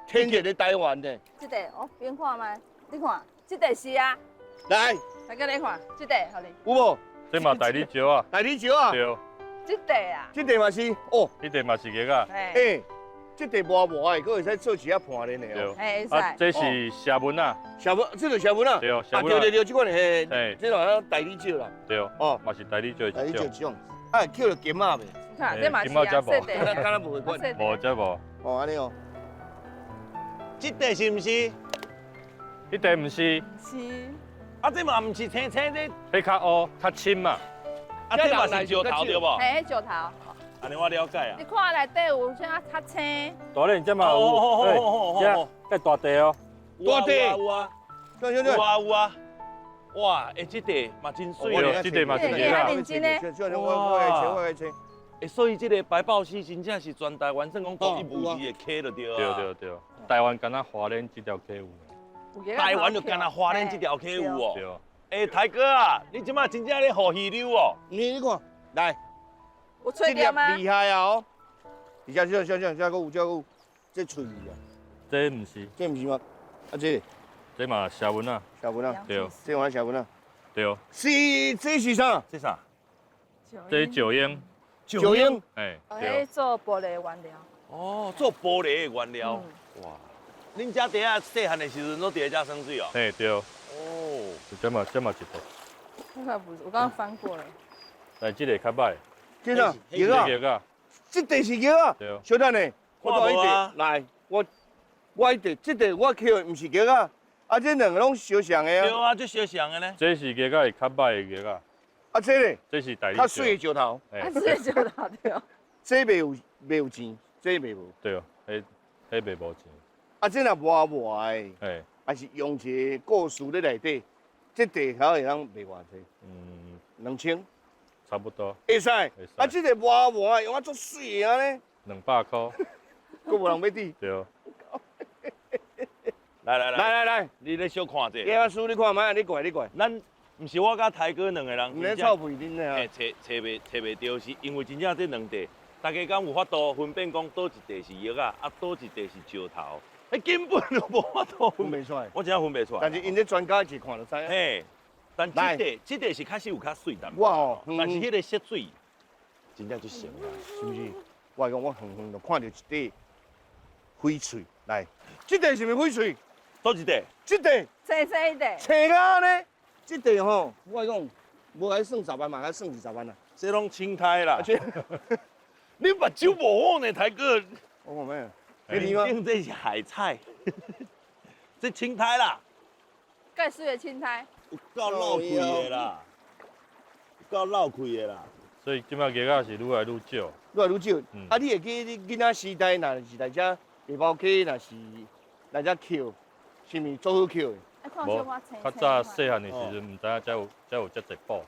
天然的台湾的。这地哦，边看嘛，你看，这地是啊。来，大家来看，这地，好哩。有无？这嘛大理石啊。大理石啊。对。这地啊。这地嘛是哦。这地嘛是叶啊。这地磨的，佫会使做一下盘的呢。对。啊，这是石纹啊。石纹，这就石纹啊。对，石纹。对，这款嘿，这种大理石啦。对。哦，嘛是大理石大理石一种。啊，捡到金仔未？看，这嘛是啊，这地。敢若无款。无，这无。哦，安尼哦。这地是毋是？这地毋是。是。啊，这嘛毋是青青的。迄较乌、较深嘛。啊，这嘛是石头对无？嘿，石头。安尼我了解啊。你看内底有啥较青？大嘞，这嘛有。这大地哦。大地。有啊。有啊。哇，这地嘛真水哦。这地嘛是叶啊。我所以这个白豹溪真正是全台湾算讲独一无二的溪就对啊。对。台湾敢若花莲这条溪有。台湾就敢若花莲这条溪有哦。台哥啊，你即马真正咧护鱼溜哦。你看，来。有吹掉吗？厉害啊！哦，你像，这吹鱼啊？这唔是。这唔是吗？啊这嘛石纹啊。石纹啊。对。这玩石纹啊。对。这是啥？这啥？这是九英。九英。对。做玻璃原料。哦，做玻璃的原料。哇！恁家底下细汉的时阵都伫遮生水哦。嘿，对。哦。这嘛一道。我看不是，我刚刚翻过了。但这个较歹。这啥？叶啊！这地是叶啊！对。小等呢，我到一地来，我一地，这地我捡的唔是叶啊，啊，这两个拢相像的啊。对啊，就小像的呢。这是叶仔是较歹的叶仔，啊，这咧，这是大理较水的石头，啊，这就老对哦。这袂有钱，这袂无。对哦，迄袂无钱。啊，这若活活的，哎，还是用一个故事咧内底，这地头会当卖偌济？2000，差不多会使。啊，这个活活的用啊足水啊呢， 200块。佫无人要滴。对哦。来，你咧小看者。叶叔，你看卖，你过来。咱毋是我甲台哥两个人，唔咧臭屁恁嘿，啊！找袂着，是因为真正这两地，大家敢有法度分辨讲倒一地是叶啊，啊倒一地是石头，根本就无法度分袂出来。我真正分袂出来。但是因这专家一看就知啊。嘿，但这地是确实有较水淡。我吼，但是迄个色水真正就成啊，是不是？我讲我远远就看到一块翡翠，来，这地是毋是翡翠？倒一地。这地细细的，青啊呢？这地吼，我讲无爱算10万嘛，还算20万啊。这拢青苔啦。这你目睭无好呢，台哥。我看咩？你定这是海菜，这青苔啦。介水的青苔。有够漏开的啦，有够漏开的啦。所以即摆叶仔是愈来愈少。愈来愈少。啊，你会记你囡仔时代，若是来遮背包客，若是来遮捡，是毋是做好捡的？无，较早细汉的时阵，毋知影才有遮济宝，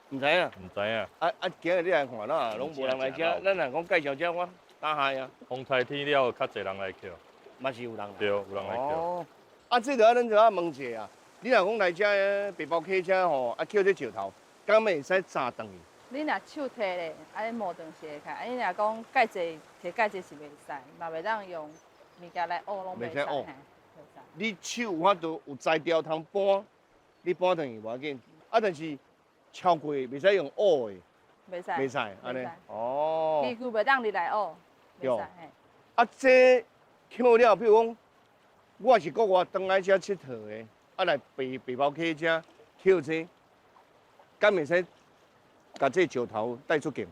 唔知影。毋知影。啊，今日你来看啦，拢无人来遮，咱若讲介绍遮，我打嗨啊。风台天了，较侪人来捡。嘛是有人来。对，有人来捡。哦。啊，这个咱就要问一下啊，你若讲来遮背包客遮吼，啊捡这石头，敢会使炸断去？你若手摕咧，啊你磨断是会开，啊你若讲介济摕介济是袂使，嘛袂当用物件来学拢袂使。学。你手有法度有材料通搬，你搬断去无要紧。啊，但是超过袂使用学的。袂使。袂使，安尼。哦。几乎袂当你来学，袂使。啊，这捡了，比如讲，我是国外倒来遮佚佗的，啊来背包客遮捡这，敢会使把这石头带出境？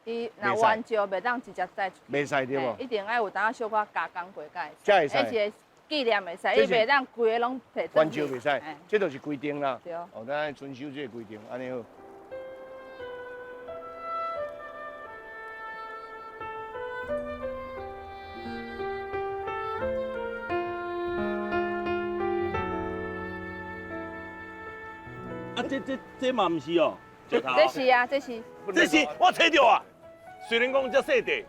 伊若完石袂当直接带出去。袂使对无？一定爱有当小可加工过才会。才会使。而且纪念会使，伊袂当规个拢摕完石袂使，这就是规定啦。对。哦，咱爱遵守这个规定，安尼好。啊，这嘛毋是哦，石头。这是啊，这是我找到啊！虽然讲遮细地，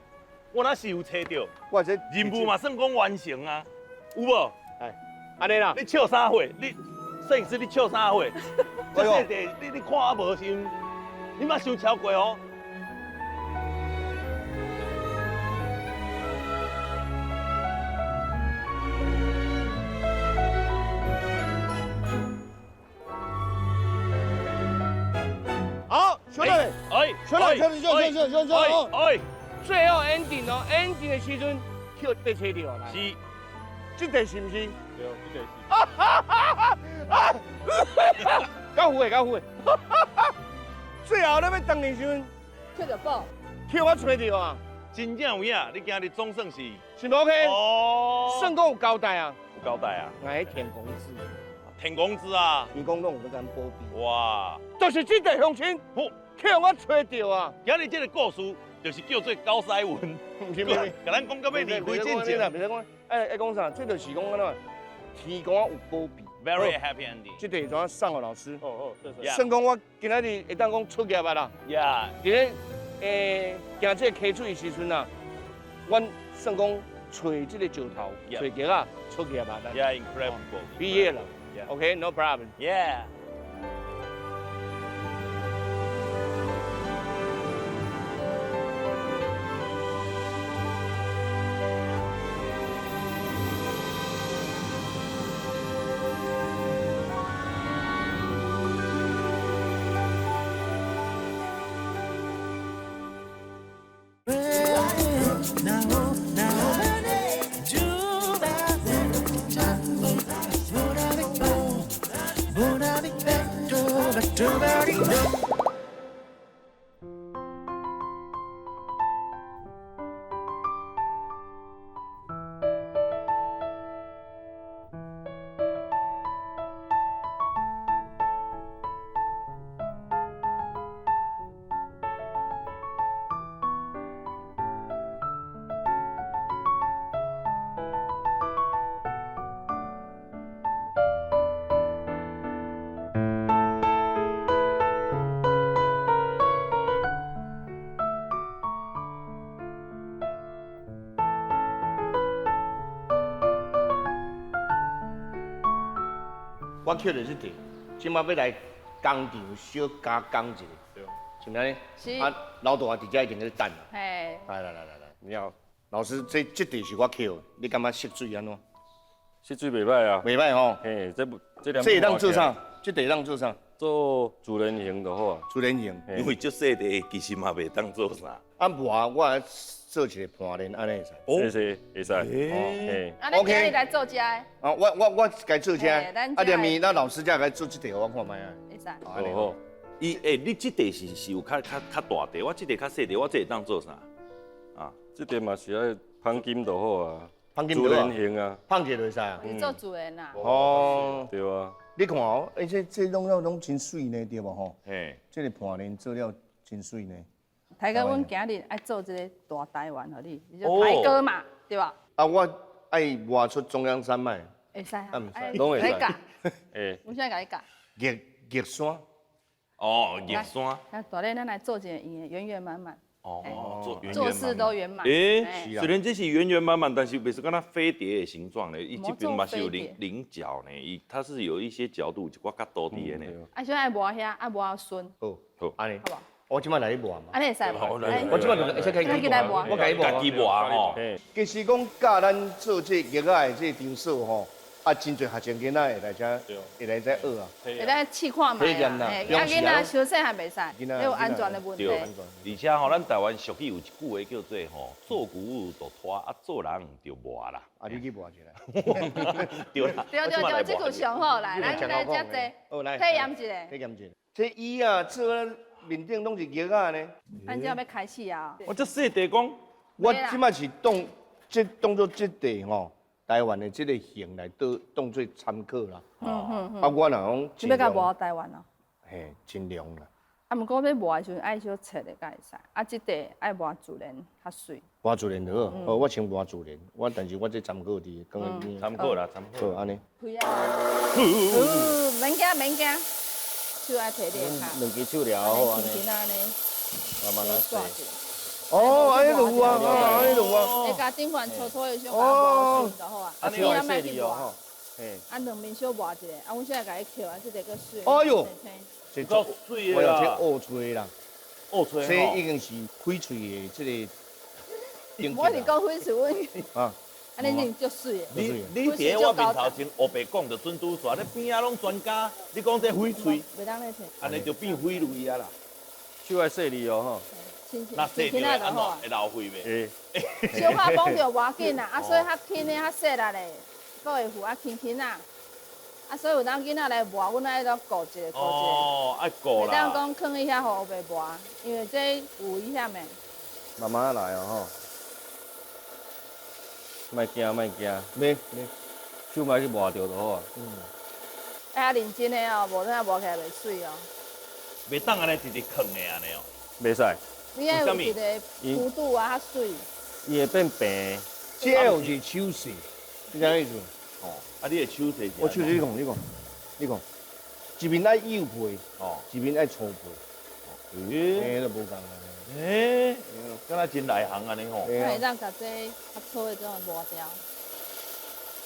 我若是有找到。我这任务嘛算讲完成啊，有无？哎，安尼啦。你笑啥货？你摄影师你笑啥货？遮细地你看啊无先，你嘛想超过哦。好，兄弟，兄弟，最后 ending 哦，ending 的时阵，捡被找到啦。是，这地是毋是？对，这个是。够有诶。最后咱要登的时阵，摕到宝，捡我找到啊！真正有影，你今日总算是是 OK。哦。算讲有交代啊。有交代啊。俺填工资。填工资啊！员工拢有咱保庇。哇！就是这地乡亲，捡我找到啊！今日这个故事就是叫做高赛文，唔是，甲咱讲到要离开进前。别讲，爱讲啥？这就是讲安怎？天公有保庇。Very happy ending。这地怎送给老师？对。算讲我今仔日会当讲出业啊啦。Yeah。伫咧行这溪水时阵啊，阮算讲找这个石头，找叶啊，出业啊。Yeah, incredible。毕业了。Okay, no problem. Yeah. 我捡着这地，即马要来工厂小加工一下，对，是咪安尼？是啊，老大伫遮已经在等啦。嘿，来，你好，老师，这地是我捡的，你感觉色水安怎？色水袂歹啊。袂歹吼。嘿，这这会当做啥？这地当做啥？做主人形就好啊。主人形。因为足细地其实嘛袂当做啥。啊，磨我来做一个盘链，安尼会使。会使会使。嘿。啊，你今日来做遮的？啊，我该做遮，咱啊，连面咱老师才该做这地，我看卖啊。会使。好。你这地是有较大地，我这地较细地，我这会当做啥？啊，这地嘛是爱放金就好啊。放金主人形啊。放一个就会使啊。你做主人啦。哦。对啊。你看哦，这拢真水呢，对无吼？嘿。这个盘链做了真水呢。大哥，阮今日爱做这个大台湾，互你，你就台哥嘛，对吧？啊，我爱挖出中央山脉。会使啊，拢会使。教，诶。我现在甲你教。玉山。哦，玉山。啊，大咧，咱来做一个圆圆满满。哦，做事都圆满。虽然这是圆圆满满，但是不是跟它飞碟的形状呢？伊这边嘛是有棱角呢，它是有一些角度，一寡角度伫的呢。啊，所以爱磨遐，爱磨顺。好，安尼。好不？我即摆来磨嘛。安尼会使无？我即摆就会使开始磨。我开磨。家己磨吼。其实讲教咱做这玉仔的这张数吼，啊，真侪学生囡仔会来遮学啊。会来试看卖啊。啊，囡仔小细还袂使，有安全的问题。而且吼，咱台湾俗语有一句话叫做吼，做古物就拖，啊做人就磨啦。啊，你去磨一下。对啦。对，这句上好来，咱来遮坐，体验一下。体验一下。这椅啊，做面顶拢是玉仔呢。咱这要开始啊！我这细地讲，我即摆是当做这地吼，台湾的这个形来当做参考啦。啊，我若讲，你要甲磨台湾啊？嘿，尽量啦。啊，毋过要磨的时阵爱小切的，才会使。啊，这地爱磨自然较水。磨自然就好。哦，我先磨自然，但是我这参考伫讲的边。参考啦，参考。好，安尼。开啊！免惊，手爱摕你卡。两支手了好安尼。轻轻安尼。慢慢来抓住。哦，安尼就有啊，安尼就有啊。会甲顶环搓搓一下，磨顺就好啊。啊，你卖去磨。嘿。啊，两面小磨一下，啊，阮现在甲你扣，啊，这个个水。哎呦！这够水的啦！我有这乌吹啦，乌吹这已经是开喙的这个。我是讲翡翠，啊，安尼你就水的。你伫我面头前黑白讲，就准拄煞，你边仔拢专家，你讲这翡翠，袂当咧摕，安尼就变翡翠啊啦。手爱细腻哦吼。那细着安怎会流血袂？小可绑着偌紧啊，啊，所以较轻的、较细力的，搁会扶啊轻轻啊。啊，所以有当囡仔来磨，阮爱要顾一个，哦，爱顾啦。袂当讲囥伊遐互袂磨，因为这有危险的。慢慢来哦吼。莫惊，没，手莫去磨着就好啊。爱认真的哦，无咱磨起来袂水哦。袂当安尼直直囥的安尼哦。袂使。你爱有一个弧度啊，较水。伊会变平。这有是手势，你啥意思？哦，啊，你的手势？我手势你讲，一面爱右配，哦，一面爱粗配，都无共啊。敢若真内行安尼吼。会当甲这较粗的这种磨掉。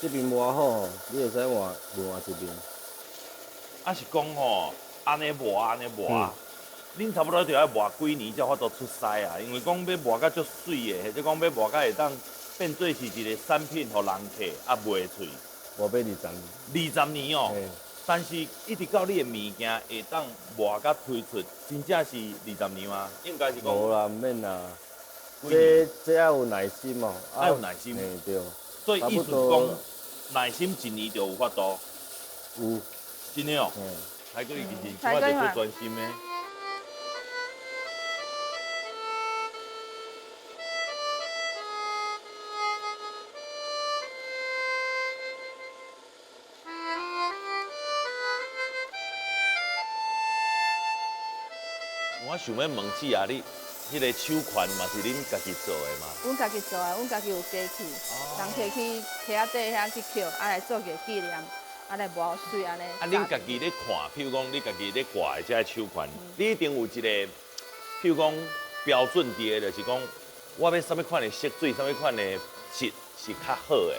这边磨好，你会使磨这边。啊是讲吼，安尼磨，恁差不多就要磨几年才法度出师啊，因为讲要磨甲足水的，或者讲要磨甲会当变做是一个产品，互人客啊卖出。磨要20年。20年哦。但是一直到你的物件会当磨甲推出，真正是20年吗？应该是讲。无啦，免啦。这要有耐心哦。要有耐心。对。所以意思讲，耐心1年就有法度。有。真的哦。海哥伊其实我就做专心的。我想要问姊啊，你迄个手环嘛是恁家己做的吗？阮家己做的，阮家己有机器，人摕去溪仔底遐去捡，啊来做个纪念，啊来磨水安尼。啊，恁家己咧看，譬如讲你家己咧挂的这个手环，你一定有一个，譬如讲标准伫的，就是讲我要什么款的色水，什么款的质是较好的。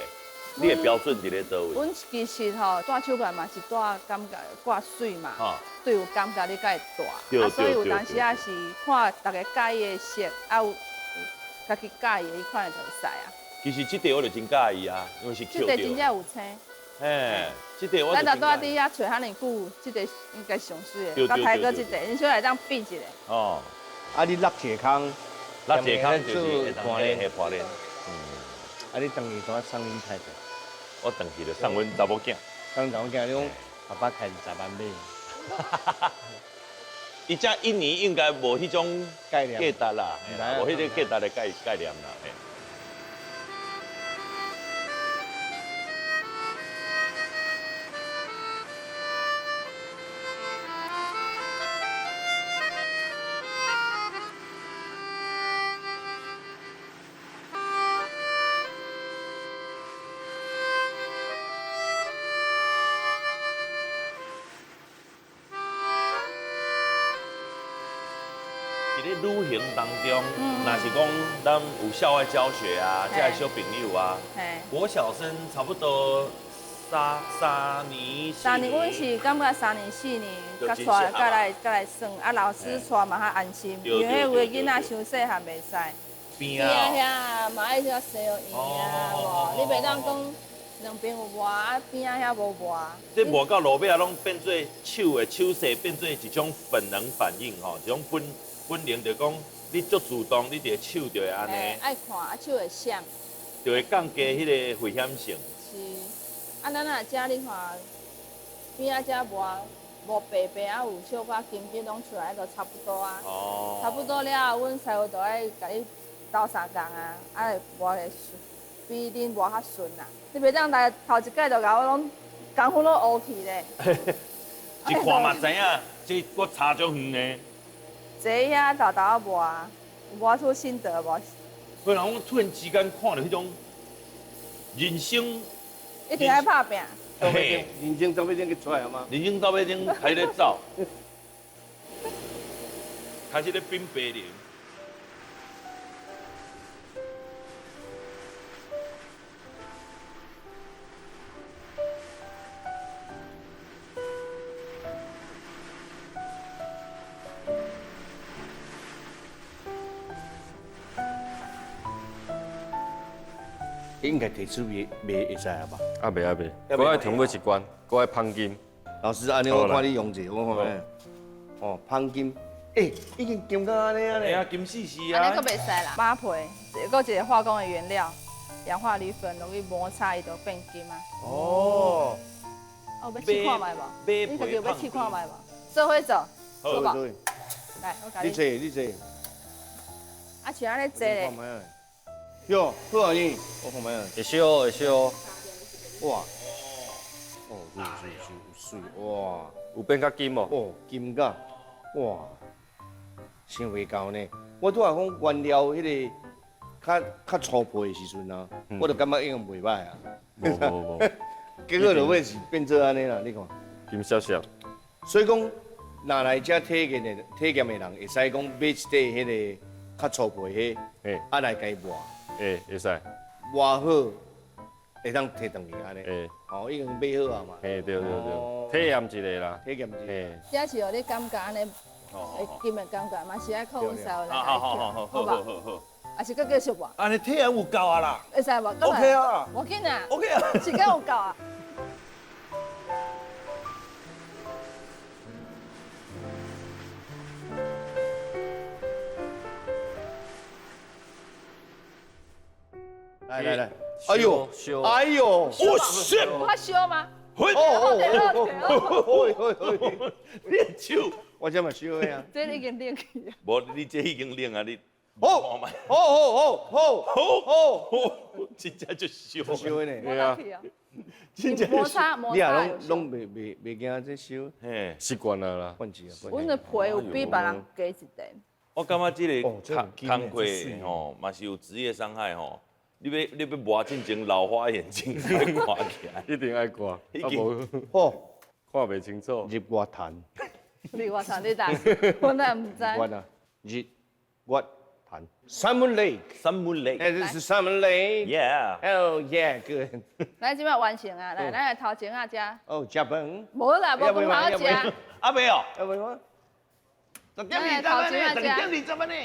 你的标准伫咧倒位？阮其实吼带手管嘛是带感觉挂水嘛，对有感觉你才会大。所以有当时也是看大家介意的色，有家己介意的，伊看就会使啊。其实这条我就真介意啊，因为是这个真正有青。嘿，这条我就咱若在底遐找遐尼久，这个应该上水的。甲台哥这个，你小来当比一下。哦。啊，你落一个坑，落一个坑就是下破链。啊，你当时怎送恁太太？我当时就送阮查某囝。送查某囝，你讲爸爸开20万买。伊只印尼应该无迄种概念价值啦，无迄个价值的概念啦。在旅行当中，若是讲咱有校外教学啊，这些小朋友啊，国小生差不多三年。阮是感觉3年4年，甲带来算，啊老师带嘛较安心，因为有的囡仔伤细汉袂使。边啊遐嘛爱遐洗药啊，无，你袂当讲两边有磨，啊边啊遐无磨。这磨到路尾啊，拢变做手势变做一种本能反应吼，一种本能就讲，你足主动，你的手就会安尼。爱看，啊手会闪。就会降低迄个危险性。是，啊咱若遮你看，边仔遮无白白啊，有小可金边拢出来就差不多啊。哦。差不多了，阮师傅就爱甲你斗3工啊，啊磨会顺，比恁磨较顺啦。你袂当来头一届就甲我拢功夫拢乌去咧。一看嘛知影，这我差足远呢。坐遐豆豆磨出心得无？可能我突然之间看到迄种人生，一定爱拍拼。人生走尾灯去出来好吗？人生走尾灯开咧走，开始咧变白脸。应该提出袂会使啊吧？啊袂，我爱调尾一关，我爱芳金。老师，安尼我看你用者，我看哦，芳金，已经金到安尼啊咧。啊，金死死啊！安尼可袂使啦，马皮，搁一个化工的原料，氧化铝粉，落去摩擦伊就变金啊。哦。哦，要试看卖无？你家己要试看卖无？做伙做，做吧。来，我教你。你坐。啊，像安尼坐咧。哟，好啊你，我看卖啊。会烧。哇！哦，水，哇！有变较金哦。哦，金甲，哇！想袂到呢。我拄仔讲原料迄个较粗胚的时阵啊，我就感觉已经袂歹啊。无。结果落尾是变做安尼啦，你看。金闪闪。所以讲，若来遮体验的人，会使讲买一块迄个较粗胚迄，啊来家磨。会使。磨好，会当摕转去安尼。哦，已经买好啊嘛。对，体验一个啦。体验一个。这是互你感觉安尼，会金的感觉嘛，是爱靠阮师傅来好，好吧？还是佫继续无？安尼体验有够啊啦。会使无？OK 啊。我紧啊。OK 啊。时间有够啊。来，哎呦，我shit，我烧吗？练手，我这嘛烧的啊。这已经练去啊。无，你这已经练啊，你。好，真正就烧的呢。对啊。真正摩擦你啊，拢袂惊这烧，嘿，习惯了啦。惯习啊。阮的皮有比别人加一点。我感觉这个工课吼，嘛是有职业伤害吼。你要磨进前老花眼镜，要挂起来，一定爱挂，已经好看袂清楚。日月潭，日月潭你知？我哪唔知。月啊，日月盘。Salmon Lake， Salmon Lake， 哎，这是 Salmon Lake。 Yeah。 Oh yeah，good。来，即摆完成啊，来，咱来头前啊，食。哦，食饭。无啦，无饭好食。阿伯哦，要不我10点20分呢，10点20分呢。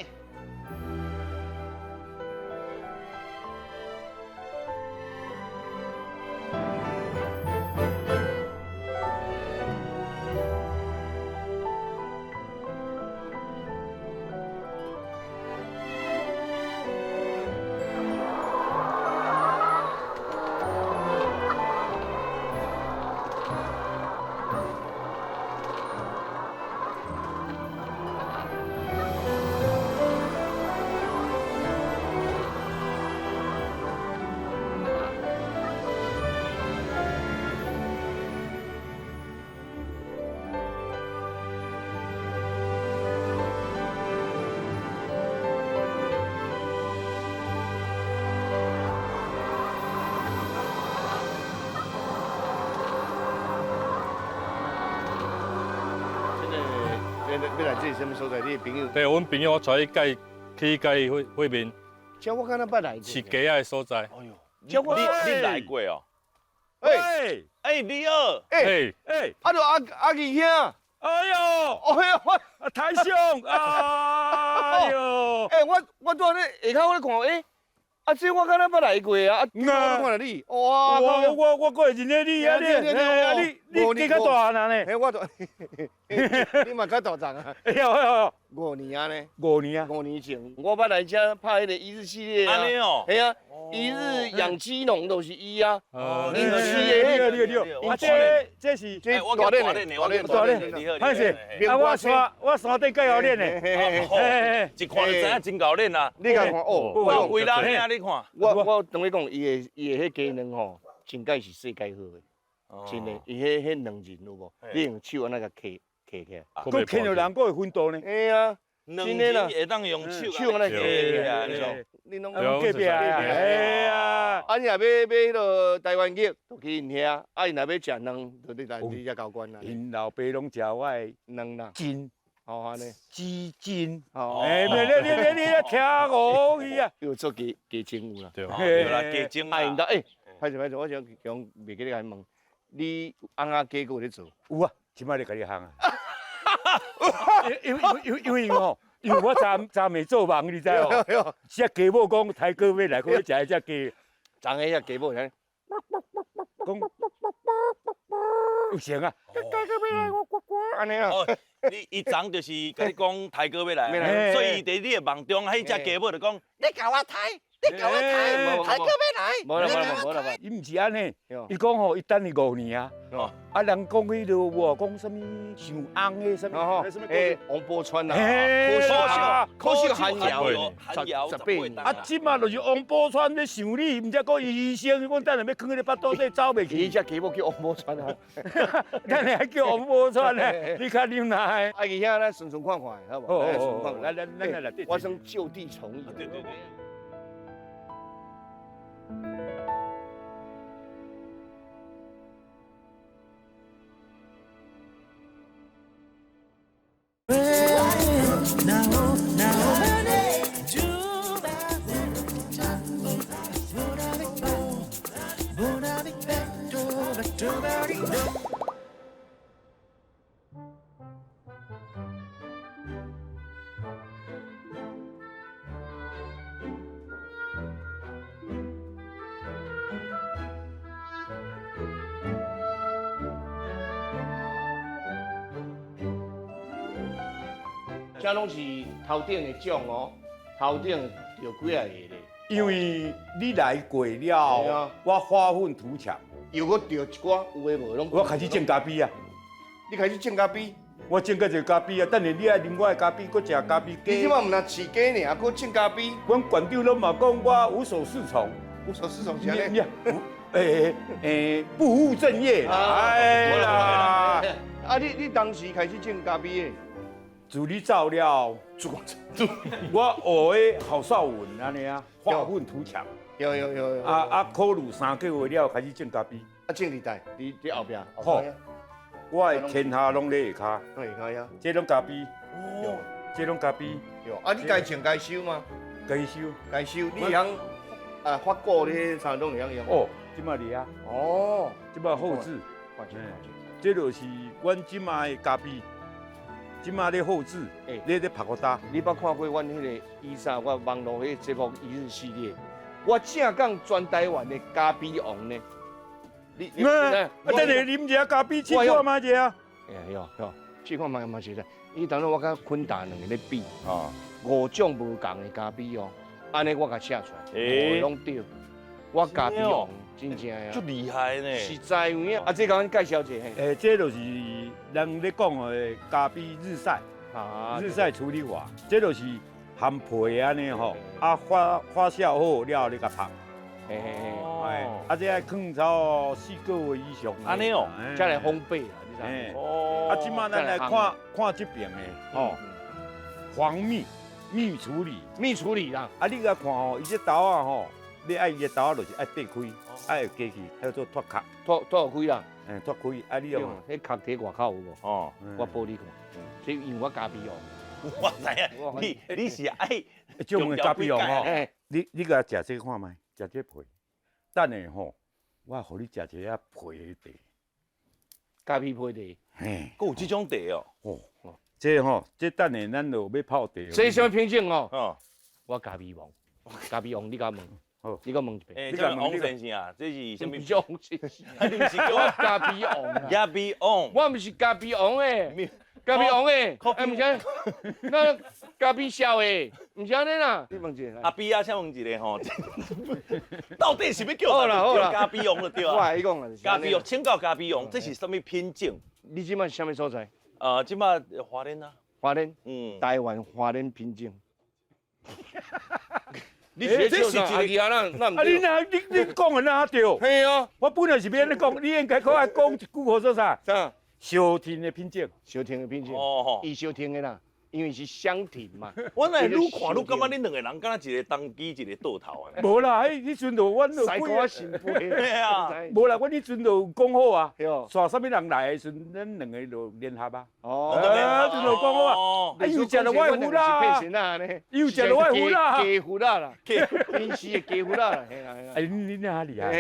要来这里什么所在？你的朋友？对，阮朋友我带伊去会面，叫我敢若捌来过。是鸡仔的所在。哎呦，你来过哦？哎哎，李二，哎，啊，就阿二兄。哎呦，哎呀，我台兄，哎呦，哎，我住咧下口我咧看，哎，啊，这我敢若捌来过啊，我看到你，哇，我过会认得你啊，你几较大汉呢？哎，我大，你嘛较大张啊。哎呦5年啊呢，5年啊，5年前我捌来遮拍迄个一日系列啊。安尼哦。系啊，一日养鸡农都是伊啊。哦，因吃的对，我这是我大练的，大练，歹势，啊我山顶够会练的，一看就知影真够练啊。你甲看哦，我为了你啊，你看。我等于讲，伊的迄技能吼，真该是世界好的，真的，伊迄两人有无？你用手安那个揢起来，佮牵着人，佮会分度呢。哎呀，两人会当用手安尼起啊，你拢隔壁啊，哎呀，啊，你若要迄落台湾剧，就去因遐；啊，因若要食卵，就你来你遮交关啦。因老爸拢食我的卵啦，筋，好安尼，鸡筋，哦，哎，你听我去啊，又做鸡精有啦。对啦，鸡精啊，因啊。兜哎，歹势，我想讲袂记得甲你问，你翁仔鸡有咧做？有啊，即摆咧甲你行啊。因为我昨暝做梦，你知哦？只鸡母讲台哥要来，讲要食迄只鸡，昨下遐鸡母安尼，讲有成啊。安尼啊。哦，伊昨就是甲你讲台哥要要来来，所以伊伫你的梦中，迄只鸡母就讲，你甲我抬，你甲我抬，台哥要来。无啦，伊毋是安尼哦，伊讲吼，伊等你5年啊。哦，啊，人讲迄落有讲什么上红的什么，诶，王宝钏啦，可惜韩瑶，韩瑶18年啊，即马就是王宝钏咧想你，毋则讲医生，阮等下要囥喺咧巴肚底走袂去。伊只鸡母叫王宝钏啊，等下还叫王宝钏咧，你看你哪？啊，伊遐咱顺顺看看，好无？哦，来，我想就地重游。对。这拢是头顶的奖哦，头顶有几啊个咧？因为你来过了，我发愤图强，又搁钓一寡，有诶无拢。我开始种咖啡啊！你开始种咖啡？我种个一个咖啡啊！等下你爱啉我的咖啡，搁食咖啡你即摆毋若饲鸡尔，搁种咖啡？阮馆长拢嘛讲我无所适从，无所适从啥咧？不务正业啦！哎啦！啊，你当时开始种咖啡的？自你走了，我学的郝邵文安尼啊，发愤图强。有。考虑3个月了，开始种咖啡。啊，种伫代，伫后壁。好，我的天下拢咧下骹，下骹呀。这种咖啡，这种咖啡啊，你该种该收吗？该收。该收，你会晓发果咧，啥拢会晓用。哦，即马哩啊，哦，即马后置，看见看见。这就是阮即马的咖啡，即马咧后置，咧拍个搭。你捌看过阮迄个伊啥？我网络迄个节目一日系列，我正讲全台湾的咖啡王呢。你等下啉一下咖啡，试看嘛者啊。哎哟哟，试看嘛是的。伊当初我甲昆达两个咧比，5种无共的咖啡哦，安尼我甲写出来，拢对。我咖啡王真正啊，就厉害呢。实在有影，啊，这甲阮介绍一下。这就是人咧讲的咖啡日晒，日晒处理法，这就是含皮安尼吼，发酵好了你甲拍。啊，这爱放超4个月以上。安尼哦，再来烘焙啊，你知？啊，即马咱来看这边的吼，黄蜜处理，蜜处理啦。啊，你甲看吼，伊这豆啊吼，你爱伊的豆就是爱掰开，爱加去，叫做脱壳，脱开啦。脱开，啊你用。迄壳体外口有无？哦，我玻璃看，这因为我咖啡哦。我知影，你是爱种咖啡王吼，你甲食这看卖，食这皮，等下吼，我互你食一下皮的茶。咖啡配茶，嘿，有这种茶哦。哦，这吼，这等下咱就要泡茶。这什么品种哦？哦，我咖啡王，咖啡王，你甲问，好，你甲问一遍。哎，这个王先生啊，这是什么？王先生，你不是叫我咖啡王？咖啡王，我不是咖啡王诶，咖啡王诶，哎，唔是，那咖啡小诶，唔是安尼啦。你问一下。阿比啊，请问一下吼，到底是要叫好啦好啦，咖啡王就对啊。我来讲啊，咖啡王，请教咖啡王，这是什么品种？你即摆是什么所在？即摆花莲啊。花莲，台湾花莲品种。你这是一个啊，那啊，你讲的哪对？嘿啊，我本来是要安尼讲，你应该可爱讲一句话说啥？啥？小婷的品种，小婷的品种，哦，伊小婷的啦，因为是香婷嘛。我来愈看愈感觉恁两个人敢若一个当机一个倒头啊。无啦，迄阵就阮就西瓜新杯。对啊，无啦，阮迄阵就讲好啊，哦，煞啥物人来的时阵，咱两个就联合啊。哦，阵就讲好啊。啊，又食了我的胡啦，又食了我的胡啦，鸡胡啦啦，平时的鸡胡啦啦，嘿啦嘿啦。哎，你哪里啊？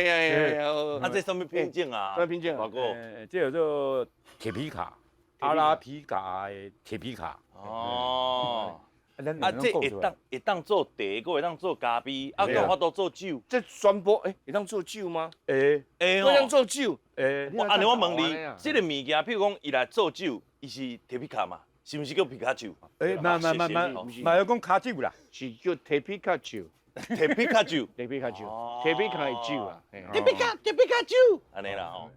啊，这什么品种啊？什么品种？包括这叫做铁皮卡，阿拉皮卡的铁皮卡。哦。啊，这会当做茶，搁会当做咖啡，啊，有法度做酒。这全部会当做酒吗？会会当做酒。安尼我问你，这个物件，譬如讲伊来做酒，伊是铁皮卡嘛？是毋是叫皮卡酒？嘛要讲卡酒啦，是叫铁皮卡酒。铁皮卡酒，铁皮卡酒，铁皮卡的酒啊。铁皮卡酒，安尼啦吼。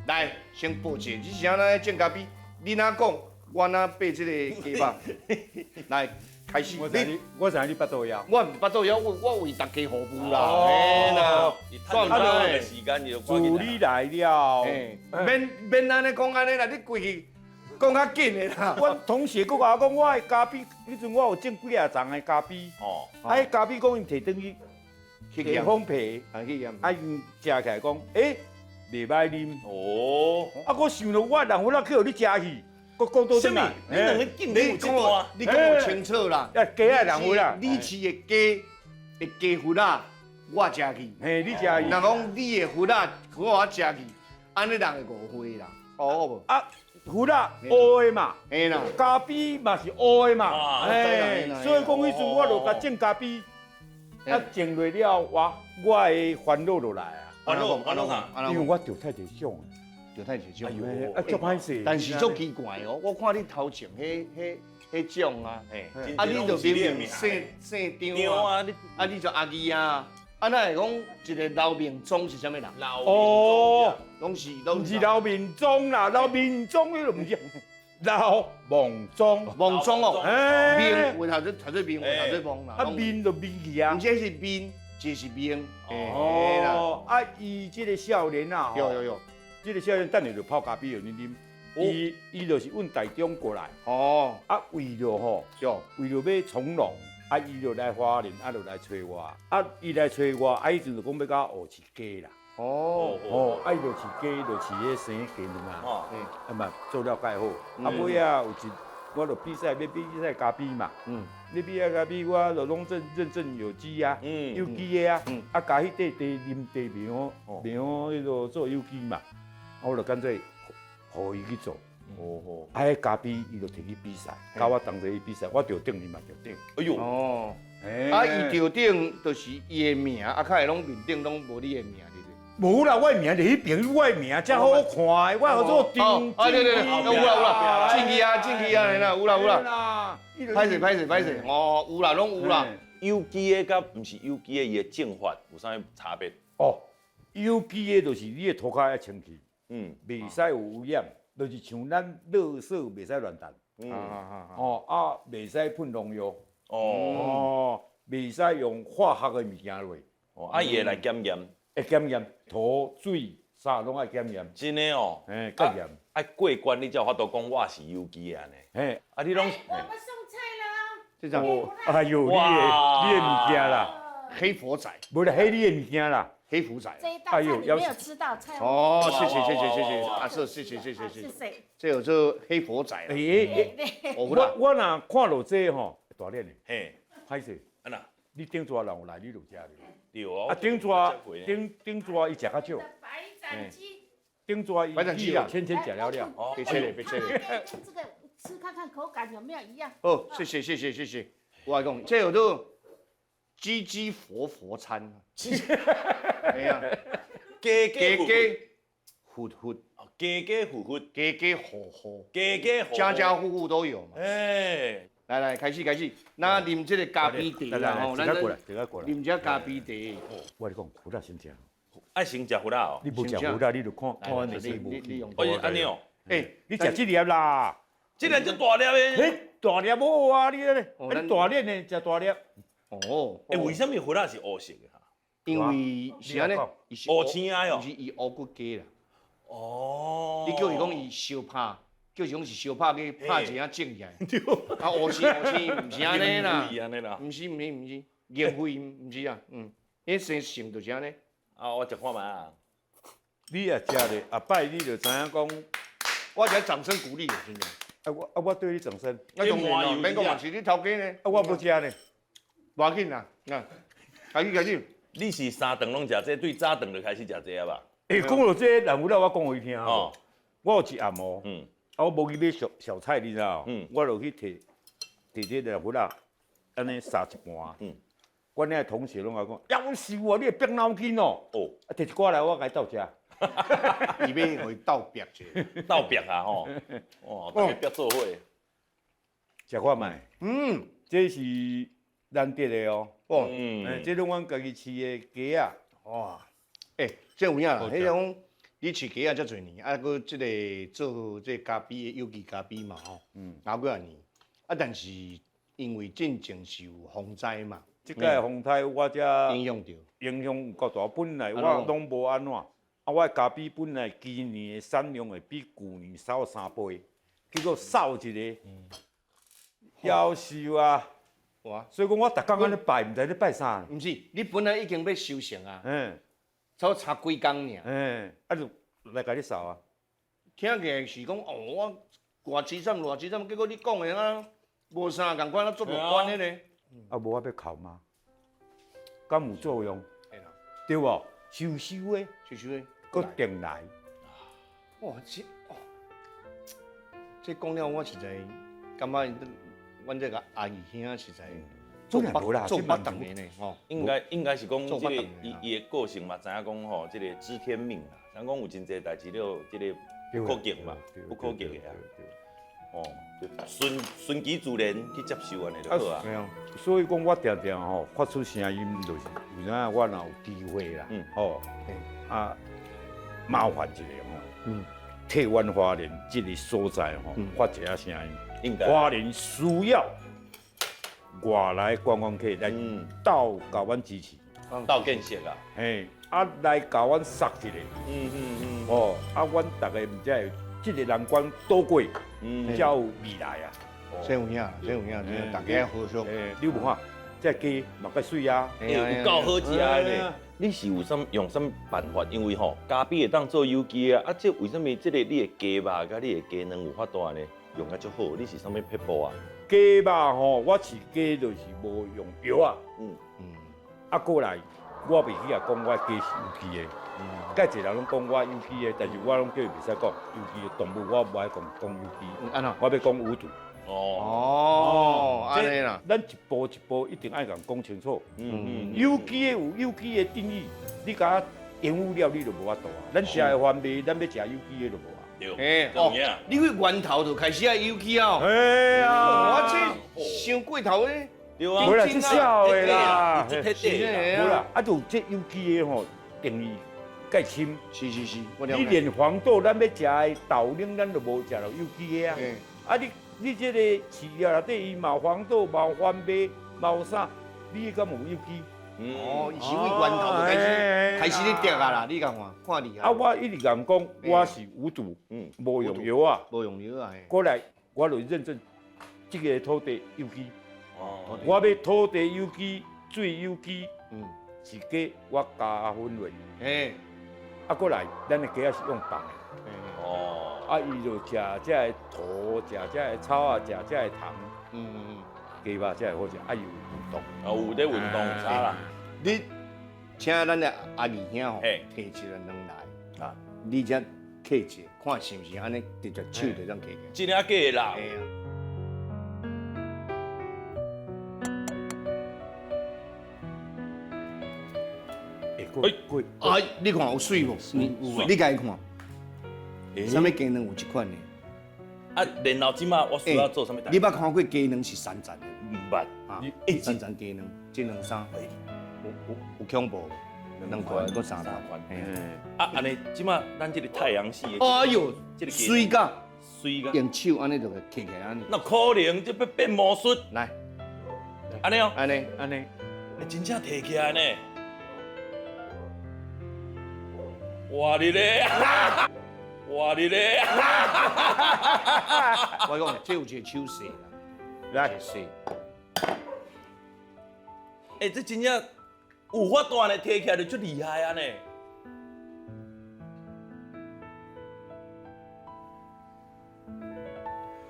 来，先报一下，你是安那种咖啡？你哪讲，我哪备这个鸡肉？来，开始。我知你巴肚枵。我唔巴肚枵，我为大家服务啦。嘿啦，算唔算？时间就助理来了。免安尼讲安尼啦，你过去讲较紧的啦。我同事佮我讲，我的咖啡，迄阵我有种几啊丛的咖啡。哦。啊，迄咖啡讲因摕转去加封皮，啊因食起来讲，袂歹啉哦，啊！我想到我人我哪去互你食去，我讲到什么？你两个竞争有这大？你讲有清楚啦。鸡啊人会啦，你饲的鸡骨啦，我食去。嘿，你食去。若讲你的骨啦，我食去，安尼人会误会啦。哦无？啊，骨啦乌的嘛，嘿啦，咖啡嘛是乌的嘛，哎，所以讲迄阵我就甲种咖啡，啊种落了，我的烦恼就来啊。烦恼啥？因为我着太侪种，着太侪种。哎呦，啊，足歹势。但是足奇怪哦，我看你头前迄种啊，啊，你就明明姓张啊，啊，你就阿义啊，啊，那会讲一个老命宗是啥物人？哦，拢是老命宗啦，老命宗迄个唔是老梦宗，梦宗哦，哎，面为头做面，为头做梦啦，啊面就面去啊，唔只是面。这是兵。哦，啊，伊这个少年啊，有，这个少年等下就泡咖啡让你啉。伊就是阮台中过来，哦，啊，为了吼，为了要从容，啊，伊就来花莲，啊，就来找我，啊，伊来找我，啊，伊就讲要甲我学饲鸡啦。啊，伊就饲鸡，就饲迄生鸡卵啊，啊嘛做了介好，啊尾啊有一，我就比赛要比赛咖啡嘛，你比赛咖啡我就拢认证有机啊，有机的啊，啊加迄块地啉地苗迄个做有机嘛，我就干脆。互伊去做，啊，迄咖啡伊就摕去比赛，甲我同齐去比赛，我着顶伊嘛着顶。哎呦，啊，伊着顶就是伊的名，啊，较会拢面顶拢无你的名，对不无啦，我的名就迄边，我的名才好看的，我叫做丁。对，有啦，进去啊，有啦。歹势，哦，有啦，拢有啦。有机的甲毋是有机的，伊的种法有啥物差别？有机的就是你的涂骹要清气。袂使有污染，就是像咱垃圾袂使乱抌，袂使喷农药，袂使用化学的物件落，伊会来检验，会检验土水啥拢爱检验，真的哦，检验，爱过关你才有法度讲我是有机的安尼，你拢，我们送菜了，这张，哎呦，你的物件啦，黑佛仔，无啦，黑你的物件啦。黑福仔，这一道菜你没有吃到菜哦，谢谢，啊，谢，这有这黑佛仔啦，我若看到这吼，大脸的，歹势，安那，你顶桌人有来你就食了，对哦，啊顶桌伊食较少，白斩鸡，顶桌伊千食了了，别吹了，这个吃看看口感有没有一样？哦，谢谢，我来讲，这有这。鸡佛餐，哎呀，鸡糊，鸡糊，家户都有嘛。来，开始，那啉这个咖啡茶啦，吼，大家过来，啉这咖啡茶。我跟你讲，胡辣先食，爱先食胡辣哦。你不食胡辣，你就看你用。安尼哦，你食这粒啦，这粒就大粒的。大粒好啊，你咧，大粒呢食大粒。为什么胡辣是黑色的哈？因为是安尼，黑青的哦，是伊黑骨鸡啦。你叫伊讲伊烧拍，叫伊讲是烧拍去拍一下整起来。啊，黑青，毋是安尼啦，毋是，烟灰毋是啊，迄生性就是安尼。我食看卖啊。你也食咧，下摆你就知影讲，我只掌声鼓励的，真正。我对你掌声。那当然咯，免讲嘛是你头家呢。我无食呢。无要紧啦，开始。你是三顿拢食这，对早顿就开始食这啊吧？讲到这，人有了我讲互伊听哦。我有一暗哦，我无去买小菜，你知道？我就去摕这个胡辣，安尼撒一盘。阮遐同学拢讲，夭寿啊，你会变脑筋哦。摕一寡来，我甲伊斗食。伊要互伊斗别者，斗别啊吼。大家别做伙。食看卖。这是。难得的哦，这拢阮家己饲的鸡啊，哇，这有影啦，迄种你饲鸡啊遮侪年，搁即个做这咖啡的有机咖啡嘛吼，熬几啊年，但是因为进前是有风灾嘛，即个风灾我才影响到，影响较大，本来我拢无安怎，我的咖啡本来今年的产量会比旧年少3倍，结果少一个，夭寿啊！所以讲，我逐工安尼拜，毋知咧拜啥。毋是，你本来已经要收成啊，才差几工尔。就来甲你扫啊。听起来是讲我偌几站，结果你讲的啊，无啥共款，做无关的呢。无我要哭吗？敢有作用？对无？收的，搁定来。哇，这讲了，我实在感觉。阮这个阿姨兄实在做八等年呢，吼，应该是讲这个伊的个性嘛，知影讲吼，这个知天命啦，咱讲有真侪代志了，这个不可逆嘛，不可逆的啊，顺其自然去接受安尼就好啊。所以讲我常常吼发出声音，就是有影我若有机会啦，麻烦一下吼，替阮花莲这个所在吼发一下声音。花莲需要外来观光客来到甲阮支持，到见识啊。嘿，啊来甲阮杀一个。哦，啊，阮大家唔知会这个难关躲过，才有未来啊。真有影，真有影，大家合作。你有看，这鸡嘛介水啊，有够好食的咧。你是有用什么办法？因为吼，咖啡会当做有机啊，这为什么这个你的鸡肉甲你的鸡卵有法度安尼用啊足好？你是什么撇步啊？鸡肉吼，我饲鸡就是无用药啊。啊，过来，我袂去啊讲我鸡是有机的。介侪人拢讲我有机的，但是我拢叫伊袂使讲有机的动物，我无爱讲有机。安怎？我要讲无毒。安尼啦。咱一步一步一定爱甲讲清楚。有机的有有机的定义，你甲延误了，你就无法度啊。咱食的番麦，咱要食有机的就无啊。对，你去源头就开始啊有机啊。哎呀，我这想过头咧。对啊，无啦，这少的啦，这贴地无啦，啊，就这有机的吼定义介深。是，你连黄豆咱要食的豆奶，咱都无食到有机的啊。啊，你这个饲料内底伊嘛有黄豆，嘛有番麦，嘛有啥？你敢有有机？伊是为源头就开始咧摘啊啦，你讲看厉害。啊，我一直讲我是无毒，无用药啊，无用药啊。过来，我就认证这个土地有机。我要土地有机，水有机，是鸡我加分类。啊，过来，咱的鸡也是用放的。啊，伊就食这个土，食这个草啊，食这个糖。鸡肉才会好食，啊有运动。有在运动有差啦。你请咱的阿二兄吼，摕一个卵来啊，你才摕一个，看是毋是安尼，直接手就当摕起。真正假的啦。你看有水无？你家看，什么鸡卵有这款的？啊，然后即马我需要做什么？你捌看过鸡卵是3层的？唔捌。3层鸡卵，这两衫，有恐怖，2块搁3大块。啊，安尼即马咱这个太阳系的，哎呦，这个水甲，水甲，用手安尼就摕起来安尼。那可能这要变魔术。来，安尼哦，安尼，真正摕起来呢。哇你咧！哇你咧！我讲，这有一个手势啦，来势。这真正有法度呢，摕起来就足厉害啊呢。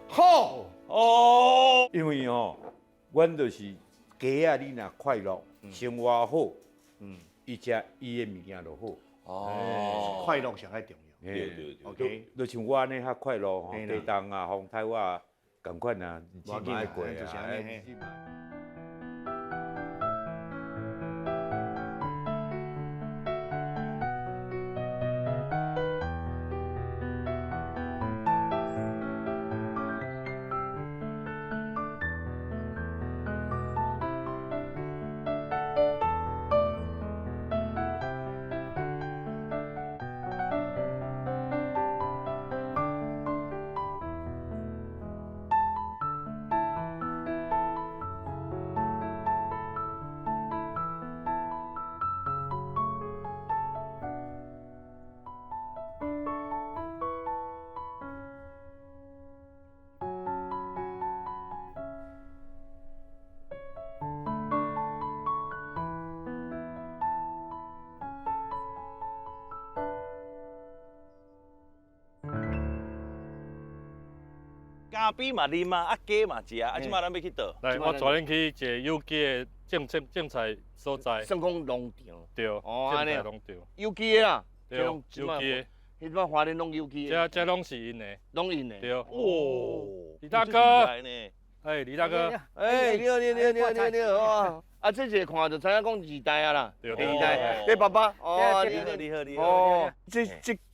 好哦，因为吼，阮就是鸡啊，你若快乐，生活好，伊食伊的物件就好。快乐上较重要。对。OK，就像我安尼较快乐吼，地动啊、风台啊，共款啊，日子嘛爱过啊。咖啡嘛啉啊，鸡嘛食啊，即马咱要去倒？来，我带恁去一个有机的种菜所在。算讲农场。对，种菜农场。有机的啦。对，有机的。迄摆花莲拢有机的。这拢是因的。拢因的。对。哦，李大哥。哎，李大哥。哎，你好。啊，这个看就知影讲二代啊啦。对。二代，你爸爸。哦，你好。哦，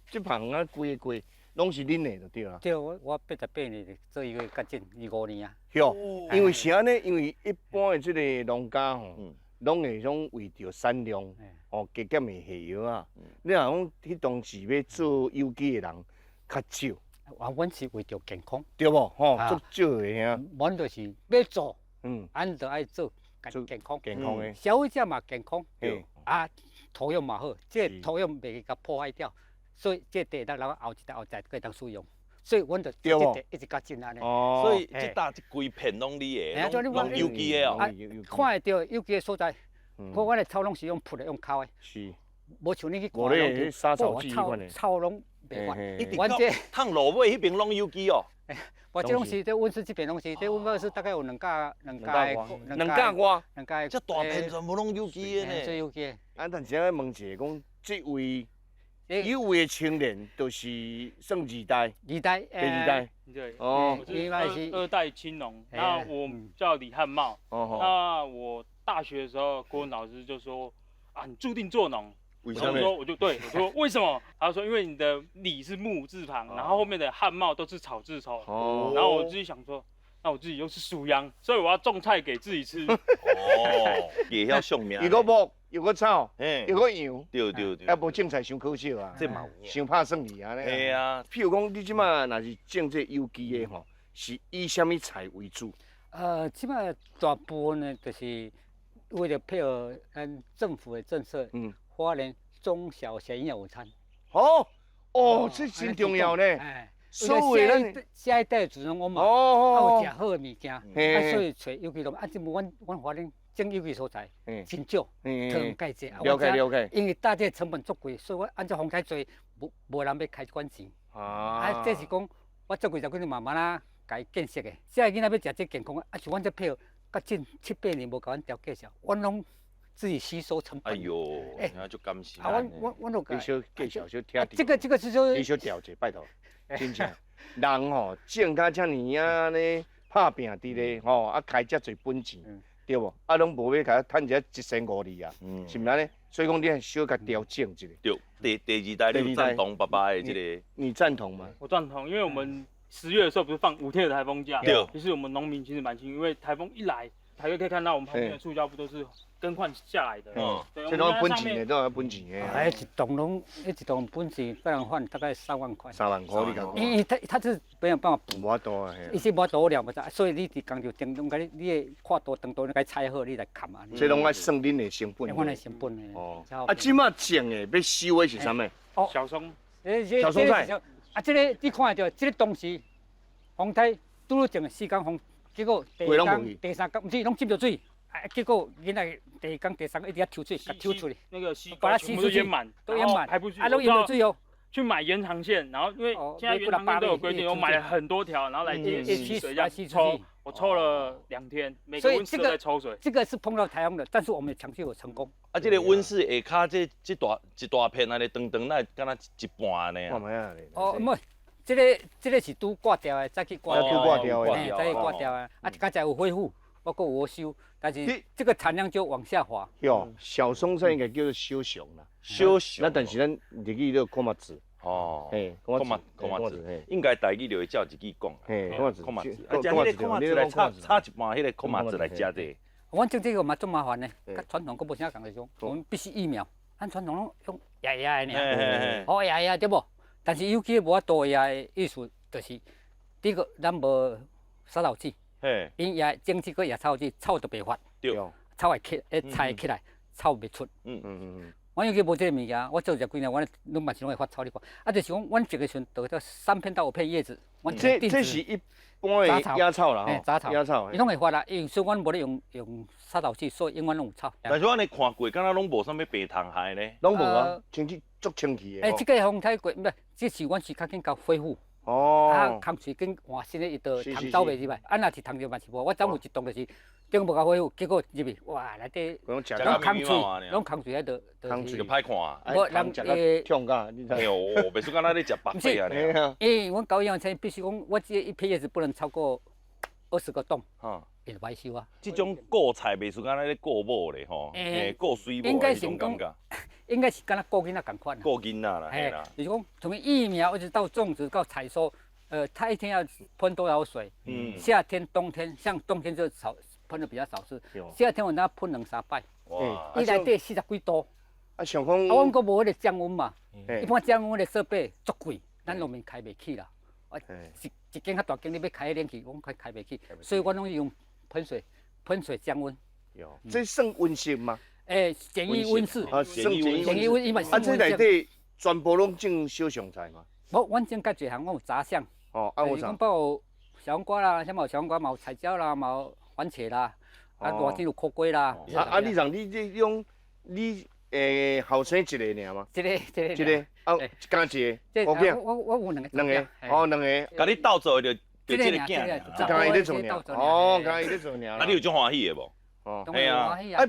这棚啊，规个拢是恁的就对啦。对，我88年做一个甲进25年啊。哟，因为是安尼，因为一般的这个农家吼，拢会种为着产量，哦，加减的下药啊。你若讲迄当时要做有机的人较少。啊，阮是为着健康，对无？吼，足少的遐。阮就是要做，俺就爱做健康。健康的。消费者嘛健康，啊，土壤嘛好，这个土壤袂甲破坏掉，所以这地咱后一代可以当使用。所以阮就这地一直甲进安尼。哦，所以这搭这规片拢你的，拢有机的哦。看会到有机的所在，我的草拢是用铺的，用烤的。是。无像你去看迄杀草剂款的。草拢袂发。阮这烫萝卜迄边拢有机哦。我这拢是在温室这边拢是，这温室是大概有两架外。这大片全部拢有机的呢。最有机的。啊，但是我问一下，讲这位。有位的青年都是算二代，第二代，对，哦，我是二代青农，那我叫李汉茂，那我大学的时候，国文老师就说啊，你注定做农，我说我说为什么？他说因为你的李是木字旁，然后后面的汉茂都是草字头，然后我自己想说。那我自己又是属羊，所以我要种菜给自己吃。哦，也要送命。又个木，又个草，又个羊。对。啊，无种菜伤可惜啊。这嘛有。伤怕算去安尼。系啊。譬如讲，你即马若是种这有机的吼，是以什么菜为主？即马大部分呢，就是为了配合咱政府的政策，花莲中小型营养午餐。哦，这真重要呢。所以下一代主人我嘛有食好的物件，所以找有机农，即无阮花莲种有机所在真少，特介济。了解。因为搭这成本足贵，所以我按照风台做，无人要开管钱。这是讲我做20几年慢慢啊，甲伊建设的。现在囡仔要食这健康，像阮这配合，甲近7、8年无甲阮调介绍，阮拢自己吸收成本。哎呦，那就甘心。阮都介绍小听。这个是说。你小调者，拜托。真正，人吼种甲遮尔啊呢，拍拼伫咧吼，啊开遮侪本钱，对无？啊，拢无要甲趁一1502啊，是毋是安尼？所以讲你小甲调整一下。对，第二代你赞同爸爸的这个？你赞同吗？我赞同，因为我们10月的时候不是放5天的台风假，对，其实我们农民其实蛮幸运，因为台风一来，台可以看到我们旁边的塑胶布都是更换下来的，这拢本钱的，都要本钱的。一栋本钱不能换，大概3万块。3万块，你讲。因为他是没有办法补。无多啊，伊是无多量不咋，所以你伫工厂顶中，你的看多长多，你该采好，你来砍啊。这拢爱算恁的成本。阮的成本的。哦。啊，即马种的要收的是啥物？小松。小松菜。啊，这个你看到，这个当时风台拄入种的4天风，结果第2天、第3天，毋是拢浸着水。结果原来第1天、第3天一直要抽水，抽出去，那个吸把它吸出去，都淹满，排不出去。啊，都淹到水哦。去买延长线，然后因为现在延长线都有规定，我买了很多条，然后来吸水，这样抽。我抽了2天，每个温室都在抽水。这个是碰到台风的，但是我们长期有成功。啊，这个温室下骹这大片安尼长长，那敢若一半呢？哦，唔，这个是拄挂掉的，再去挂掉的，再去挂掉的。啊，刚才有恢复，包括有收，但是这个产量就往下滑。哟，小松菜应该叫做小熊啦，小熊。那但是咱日语就看嘛字。哦，看嘛字，应该台语就会照一句讲。看嘛字，看嘛字，啊，将迄个看嘛字来插一半，迄个看嘛字来食者。阮种这个嘛足麻烦呢，甲传统佫无啥共个种，我们必须疫苗，咱传统拢用压的尔，好压对无？但是有机无法度压的意思，就是第一个咱无杀草剂，因压种这个压草剂，草就袂发，草会起，菜起来，草袂出。阮有机无这个物件，我做几年，阮拢嘛是拢会发草你看。啊，就是讲，阮一个时阵得到3片到5片叶子，这是一般的野草啦，杂草，野草，伊拢会发啦。因所以阮无咧用杀草剂，所以永远拢有草。但是我安尼看过，敢若拢无啥物病虫害呢？拢无啊，清气足清气的。这个风台过，毋是，这是阮是较紧甲恢复。啊，空水跟换新的伊就虫走袂入来。啊，若是虫着嘛是无，我总有一栋就是顶无甲恢复，结果入去，哇，内底拢空水，拢空水喺度，空水就歹看啊。无人食痛噶，你知？哎呦，袂输敢若咧食白菜啊！因为阮搞营养餐必须讲，我这一片叶子不能超过20个洞，变歹收啊。这种顾菜袂输敢若咧顾某咧吼，顾水某迄种感觉。应该是敢若顾囡仔共款。顾囡仔啦，嘿啦。就是讲从疫苗一直到种植到采收，它一天要喷多少水？夏天、冬天，像冬天就少喷的比较少是，夏天我那喷2、3摆。哇！伊内底40几度。啊，想讲，啊，阮阁无迄个降温嘛，一般降温的设备足贵，咱农民开袂起啦。一间较大间你要开冷气，阮开袂起，所以阮拢用喷水降温。这算温室吗？简易温室，啊，算简易温室嘛。啊，这内底全部拢种小香菜嘛。无，阮种介侪项，我有杂项。哦，啊有啥？包小黄瓜啦，什么小黄瓜嘛有彩椒啦，嘛有番茄啦，啊，热天有苦瓜啦。啊，你让你用你后生一个尔嘛？一个，啊，一家一个。我有两个。哦，两个。甲你斗做就这个囝。刚伊咧做尔。哦，刚伊咧做尔。啊，你有种欢喜的无？哦，系啊。哎，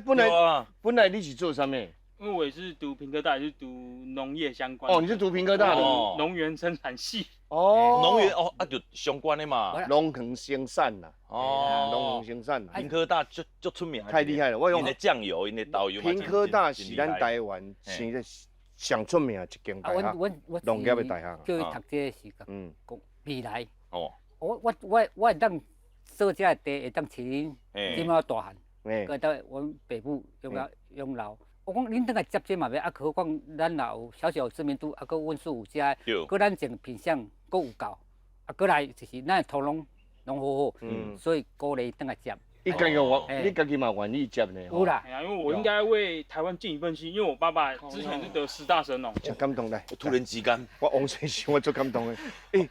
本来你是做啥物？因为我也是读屏科大，也是读农业相关。哦，你是读屏科大的？农园生产系。哦，农园哦，啊就相关的嘛。农垦生产啦。哦，农垦生产啦。屏科大就出名。太厉害了，我用。因为酱油，因为导游。屏科大是咱台湾现在上出名一间大学，农业的大学。叫伊读这个时间，讲未来。哦。我会当做这地，会当饲恁这么大汉。搁到阮北部养老，我讲恁等下接这嘛要，啊，何况咱也有小小知名度，啊，搁温室有遮，搁咱种品相搁有够，啊，搁来就是咱土壤拢好好，所以鼓励等下接。你家己嘛愿意接呢？有啦，因为我应该为台湾尽一份心，因为我爸爸之前是得10大神农。真感动嘞！突然之间，我王先生我最感动的。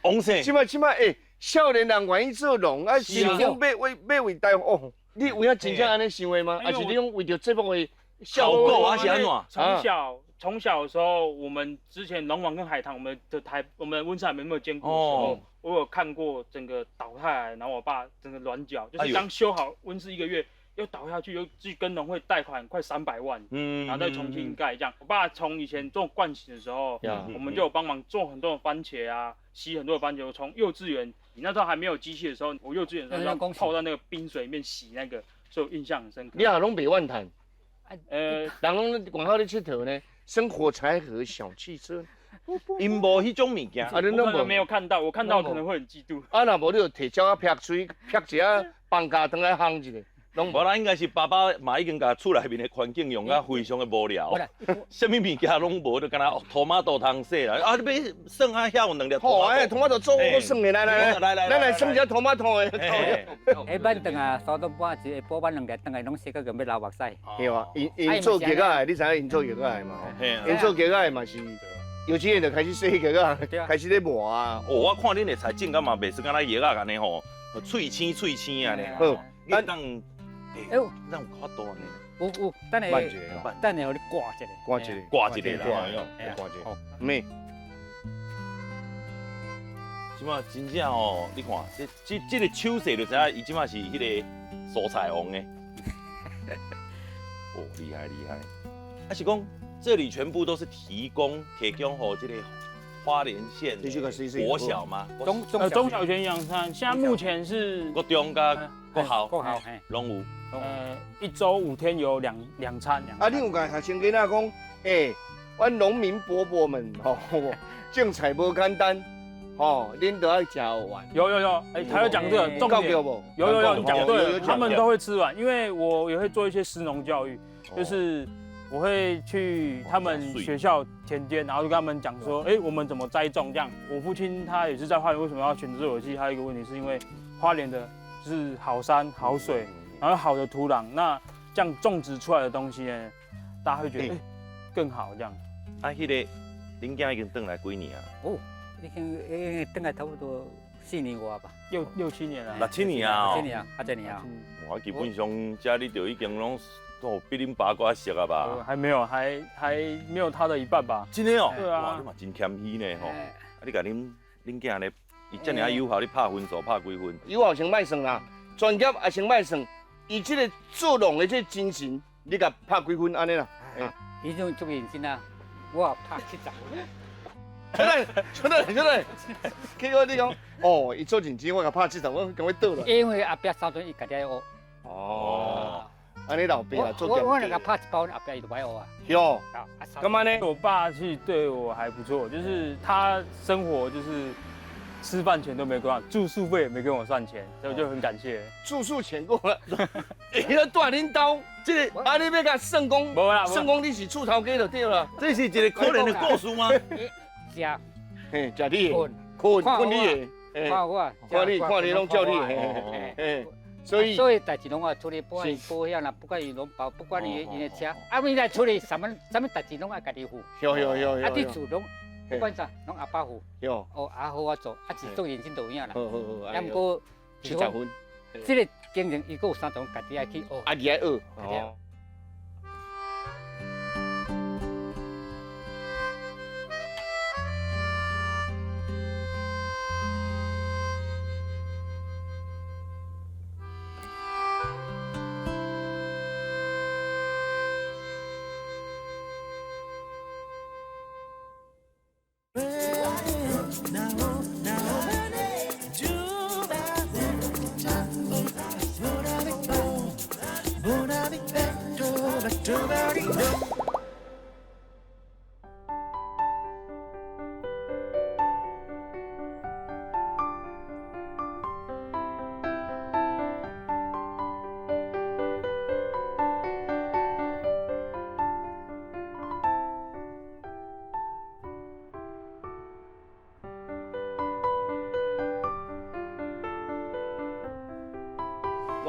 王先生，即摆少年人愿意做农，啊，想讲要为台湾哦。你有影真正安尼想的吗？还是你讲为着节目的效果还是安怎？从小的时候，我们之前龙王跟海棠，我们温山没那么坚固的时候，我有看过整个倒下来，然后我爸整个软脚，就是刚修好温室1个月，又倒下去，又去跟农会贷款快300万，然后再重新盖这样。我爸从以前做惯行的时候，我们就有帮忙做很多的番茄啊，吸很多的番茄。从幼稚园，你那时候还没有机器的时候，我幼稚园的时候要泡到那个冰水里面洗那个，所以我印象很深刻。你也拢袂怨叹，人拢外口咧佚佗呢，生活才和小汽车。因无迄种物件，我可能没有看到，我看到可能会很嫉妒。啊，若无你就摕鸟仔撇水，撇一下放假转来烘一下。无啦，应该是爸爸嘛已经甲厝内面的环境用啊非常的无聊，什么物件拢无，就干那土马豆通洗啦。啊，你要算啊，遐有2粒。好，土马豆做我算的，来，咱来算一下土马豆的。下班等啊，3点半一下晡2粒，等下拢洗到个要流目屎。对啊，因做结个，你知影因做结个嘛？因做结个嘛是。有钱人就开始洗个啊，开始咧磨啊。哦，我看恁的菜种敢嘛袂是敢若叶啊安尼吼，脆青安尼。好，咱咱有较多呢。有，等下，互你挂一个。挂一个啦。咩？即马真正哦，你看，这个手势就知影，伊即马是迄个蔬菜王的。哦，厉害！啊是讲。这里全部都是提供给这个花莲县国小吗？中小学养餐，现在目前是国中加国校，拢有。1周5天有两餐。啊，你有甲学生囡仔讲，阮农民伯伯们种菜无简单，恁都要吃好玩。有，他有讲这个重点。有，你讲对了，他们都会吃完，因为我也会做一些食农教育，就是。我会去他们学校田间，然后就跟他们讲说，我们怎么栽种这样。我父亲他也是在花莲，为什么要选择有机？还有一个问题是因为花莲的就是好山好水，然后好的土壤，那这样种植出来的东西呢，大家会觉得更好这样。啊，迄个恁囝已经回来几年啊？哦，已经回来差不多4年外吧，6、7年了。6、7年啊？7年啊，8年啊。我基本上家里就已经拢。哦，比恁爸还熟啊吧？还没有，还没有他的一半吧？真的哦，对啊，哇，你嘛真谦虚呢吼。啊，你甲恁囝咧，伊遮尔友好，你拍分数拍几分？友好先卖算啦，专业也先卖算。伊这个做农的这精神，你甲拍几分安尼啦？伊种足认真啊，我拍70。出来！结果你讲，伊做认真，我甲拍70，我赶快倒了。因为阿伯3顿伊家己学。哦。安尼老爸啊，做我那个拍1包，阿伯伊就买学啊。哟，干嘛呢？我爸是对我还不错，就是他生活就是吃饭钱都没给我，住宿费也没跟我算钱，所以我就很感谢。住宿钱过了，要带恁兜，这个啊，你要甲算讲，无啦，算讲你是厝头家就对了。这是一个可怜的故事吗？食，食你，困你的，看我，看你拢叫你，所以代志拢我处理，不管保险啦，不管伊农保，不管伊的车，啊，未来处理什么代志拢爱家己负。啊，你厝拢不管啥，拢阿爸负。哦，啊好我做，啊是做认真就有影啦。好。啊，不过70分，这个经营伊个有3种，家己爱去学。啊，己爱学。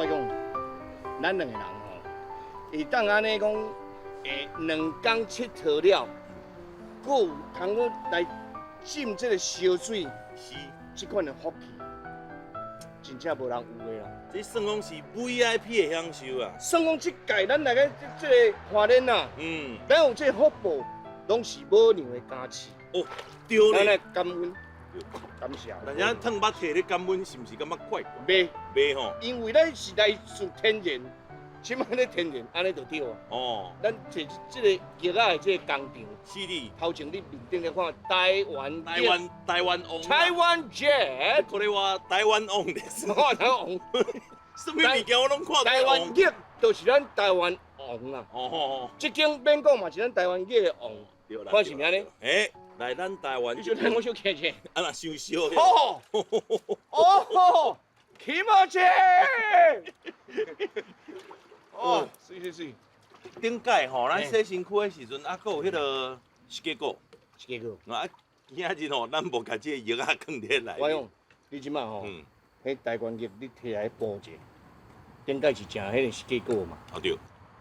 我讲，咱两个人吼，会当安尼讲，会2工佚佗了，佫有通个来浸这个烧水，是这款的福气，真正无人有的啦。这算讲是 VIP 的享受啊！算讲这届咱来个这个花莲啊，咱有这福报，拢是母娘的加持。哦，对咱来咧。感恩。感谢。但是咱烫捌摕咧感恩，是毋是感觉怪怪？袂吼，因为咱是来自天然，即摆咧天然，安尼就对啊。哦，咱摕即个叶仔的即个工厂，是哩。头前你面顶咧看台湾王，台湾 Jet， これは台湾王です。我台湾王，什么物件我拢看台湾叶就是咱台湾王啦。哦，即间免讲嘛是咱台湾叶的王，看是咩呢？来咱台湾，你就让我小看看。啊那想烧。哦，起码车。哦，是。顶届吼，咱洗身躯的时阵，啊，佫有迄个鸡骨，啊，今日吼，咱无甲即个药啊放伫内。我讲，你即马吼，迄台湾叶你摕来煲者，顶届是食迄个鸡骨嘛？哦对。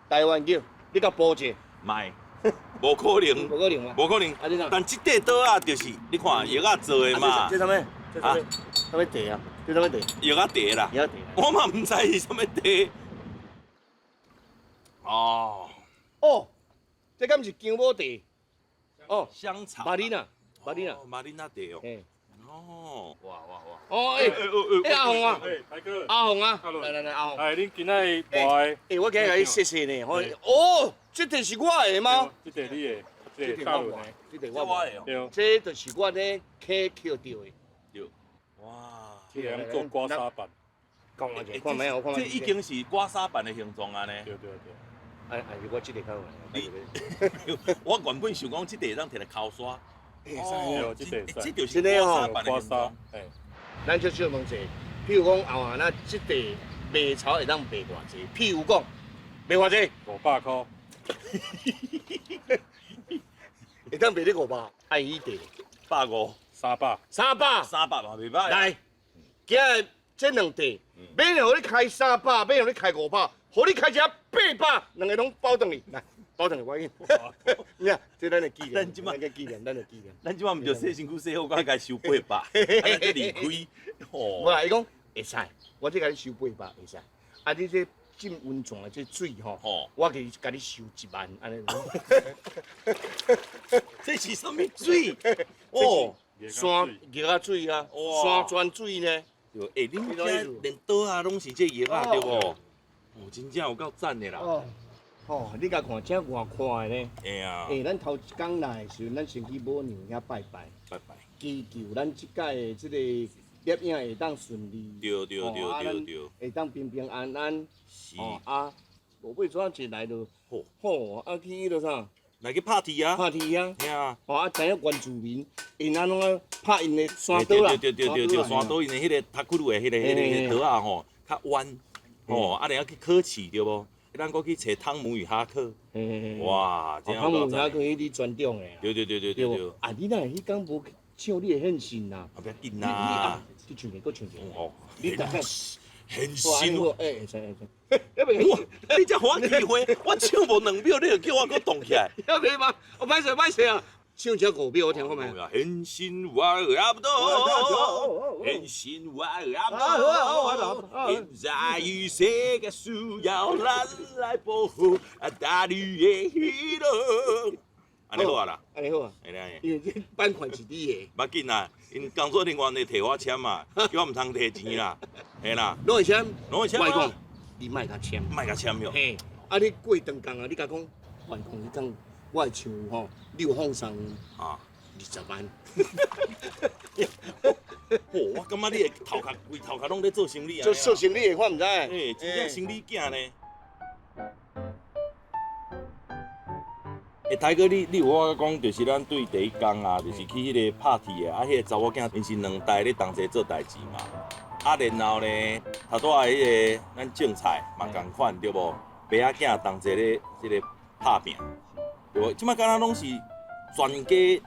台湾叶你甲煲者，卖。无可能，无可能。啊，你哪？但即块刀啊，就是你看药啊做的嘛。这啥物？啊？啥物地啊？这啥物地？药啊地啦。药地。我嘛唔知是啥物地。哦。这敢是姜母地？哦，香草。马丽娜地哦。哦，哇。阿红啊，大哥，阿红啊，来阿红。恁今仔卖。我今日甲你谢谢呢。哦，这地是我的吗？这地你的，这地大陆的，这地我的。对。这就是我咧溪捡到的。对。哇。这样做刮痧板。讲下者，看没有？这已经是刮痧板的形状啊呢。对。是我这个较有。我原本想讲这地当摕来敲刷。这就是刮痧板。咱就小问者，譬如讲后下咱这地卖草会当卖偌济？譬如讲卖偌济？500块。会当卖你500，爱伊地150、300嘛袂歹。来，今日这2地，免让你开300，免让你开500，互你开只800，两个拢包等你来。包等我去，你看，这咱的纪念，咱的纪念。咱即摆毋就洗身躯洗好，甲该收800，啊，咱这离开，无啦，伊讲会使，我这甲你收800会使，啊，你这浸温泉的这水吼，我给甲你收1万，安尼。这是什么水？山叶啊水啊，山泉水呢？对，恁遮连岛啊拢是这叶啊，对无？真正有够赞的啦。你甲看真外看的呢。会啊。咱头一天来的时阵，咱先去母娘遐拜拜，祈求咱即届的即个摄影会当顺利。对。会当平平安安。是。无尾怎一来就好，去迄落啥？来去拍梯啊。嘿啊。知影原住民因安怎拍因的山刀啦。对，山刀因的迄个塔库鲁的迄个刀啊吼，较弯，啊，然后去烤刺对无？咱搁去找汤姆与哈克，哇，这样汤姆与哈克迄你专长诶。对。啊，你哪迄天无唱你的献身呐？不要紧啦，你唱一个，唱一个。哦，你大概很新。哎，会使。哇，你这给我机会，我唱无2秒，你就叫我搁动起来。要可以吗？我歹势啊！唱只5秒，我听看觅。很新我阿不多，很新我阿不多。现在与世界需要咱来保护大地的喜乐。安尼好啊啦，安尼好啊，因为这版权是你的。别紧啦，因工作人员咧摕我签嘛，叫我唔通摕钱啦，嘿啦。拢会签，拢会签我讲，你莫甲签，莫甲签哟。嘿，啊你过长工啊，你甲讲，外公你讲。我会唱吼，你有放送啊20万。我感觉你的头壳规头壳拢在做生意啊！做生意的，我唔知。诶，真正生意囝呢。台哥，你有我讲，就是咱对第一工啊，就是去迄个拍戏的，啊，迄个查某囝因是2代咧同齐做代志嘛。啊，然后呢，头拄仔迄个咱种菜嘛共款对无？爸仔囝同齐咧即个拍拼。对无，即摆敢若拢是全家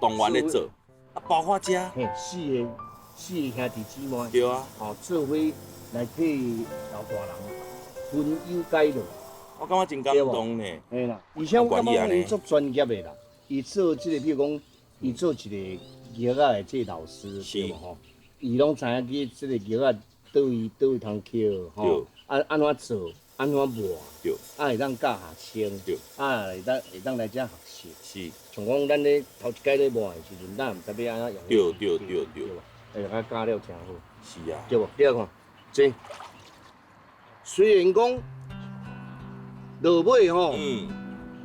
动员咧做，啊，包括遮，嘿，四个兄弟姊妹，对啊，哦，做伙来替老大人分忧解乐，我感觉真感动呢。嘿啦，而且我感觉伊足专业的啦，伊做即个，比如讲，伊做一个药仔的这老师，对无吼？伊拢知影去即个药仔倒位通捡，吼，安怎做？安怎磨？对，会当教学生，对，会当来遮学习。是，像讲咱咧头一届咧磨的时阵，咱毋知要安怎用。对，会甲教了真好。是啊。对无？你看，这虽然讲落尾吼，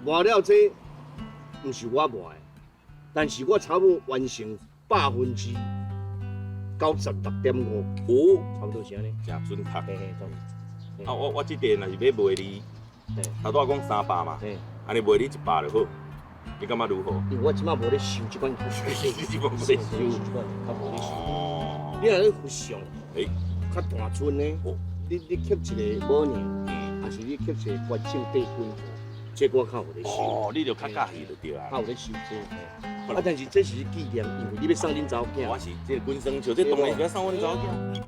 磨了这，毋是我磨的，但是我差不多完成96.5%。哦，差不多是安尼。真准确。嘿嘿，差不多。啊，我这店若是要卖你，头拄仔讲300嘛，安尼卖你100就好，你感觉如何？因为我即摆无咧收即款钱，你即摆无咧收，较无咧收。你若咧服上，较大尊呢，你吸一个母娘，还是你吸一个关姓帝君，这我较有咧收。哦，你就较介意就对啦。较有咧收这。啊，但是这是纪念，因为你要送恁查某囝。我是这个军生笑，这当然是要送阮查某囝。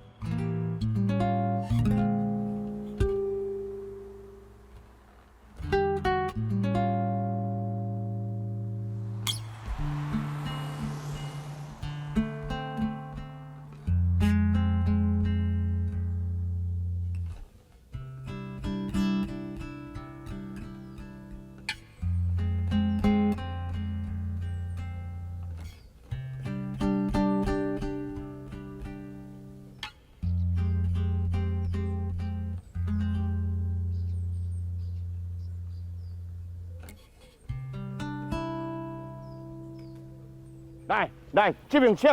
来，这边请，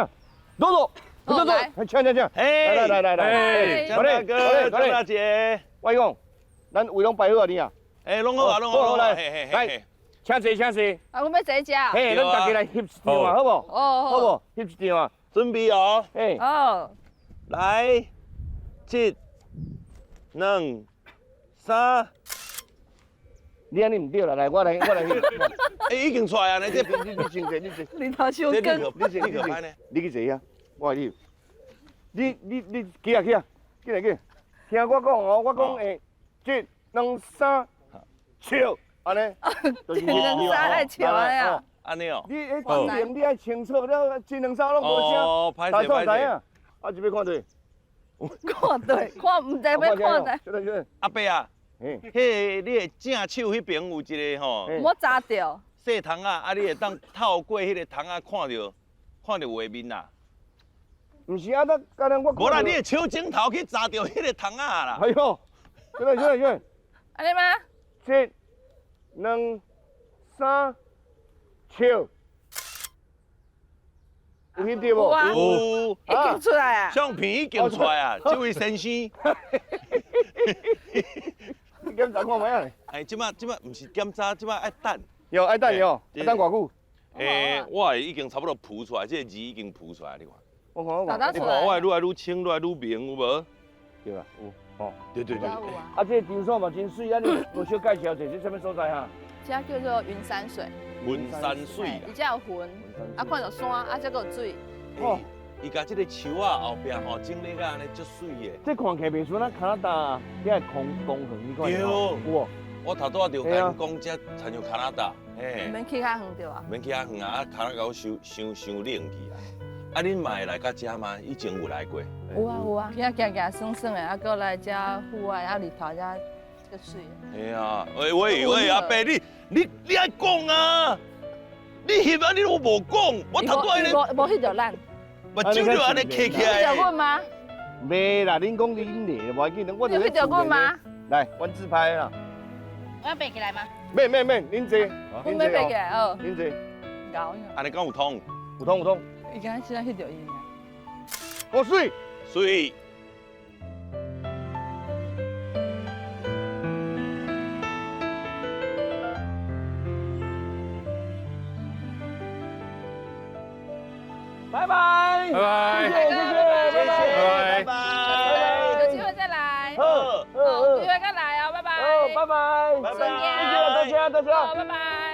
坐，请，哎，来，江大哥，江大姐，我讲，咱位拢摆好啊你啊，弄好啊，来，请坐。啊，我要坐只。嘿，咱大家来翕一张啊，好不？好不？翕一张啊，准备哦。嘿，来，1、2、3。你安尼唔对啦，来，我来翕。已经出来啊，你这你先坐，你头手跟。你去坐啊，我来翕。你起来，进来，听我讲哦，我讲诶，1、2、3，笑，安尼。1、2、3爱笑的呀。安尼哦。你迄字名你爱清楚，了1、2、3拢无声，大家知影。啊，这边看对。看对，看唔知要看对。阿伯啊。迄你的正手迄边有一个吼，我查到细窗啊，啊你会当透过迄个窗啊看到画面啦。唔是啊，刚才我。无啦，你的手镜头去查到迄个窗啊啦。哎呦，进来。安尼吗？1、2、3，笑。有翕到无？有，已经出来啊。相片已经出来啊，这位先生。检查看卖啊！哎，即摆唔是检查，即摆爱等。爱等偌久？我已经差不多铺出来，这个字已经铺出来，你看。我看。你看我愈来愈清，愈来愈明，有无？对啦，有。哦，对。啊，这场所嘛真水，啊你无小介绍者是啥物所在哈？这叫做云山水。云山水。伊只有云，啊看到山，啊这个有水。哦，伊甲这个树啊后壁吼整理啊安尼足水的。这看起来袂像咱加拿大遐公园，你看有无？我头拄仔就甲因讲，这参像加拿大，嘿。免去较远对啊。免去遐远啊，加拿大我伤冷去啊。啊，恁嘛会来到遮吗？以前有来过？有啊有啊，遐行行爽爽的，啊，搁来遮户外啊，日头遮足水的。嘿啊，喂，阿伯你爱讲啊！你翕啊，你都无讲，我头拄仔咧。无翕着咱。目睭就安尼起起来。翕着阮吗？袂啦，恁讲恁咧，无要紧，我就翕着阮吗？来，阮自拍啦。我要背起来吗？免，恁坐。阮要背起来哦。恁坐。搞。安尼讲有通？有通。伊刚才现在翕着伊。好水。水。拜拜，拜拜，谢谢，拜拜，有机会再来。好，有机会再来哦，拜拜。拜拜，拜拜，谢谢大家，拜拜。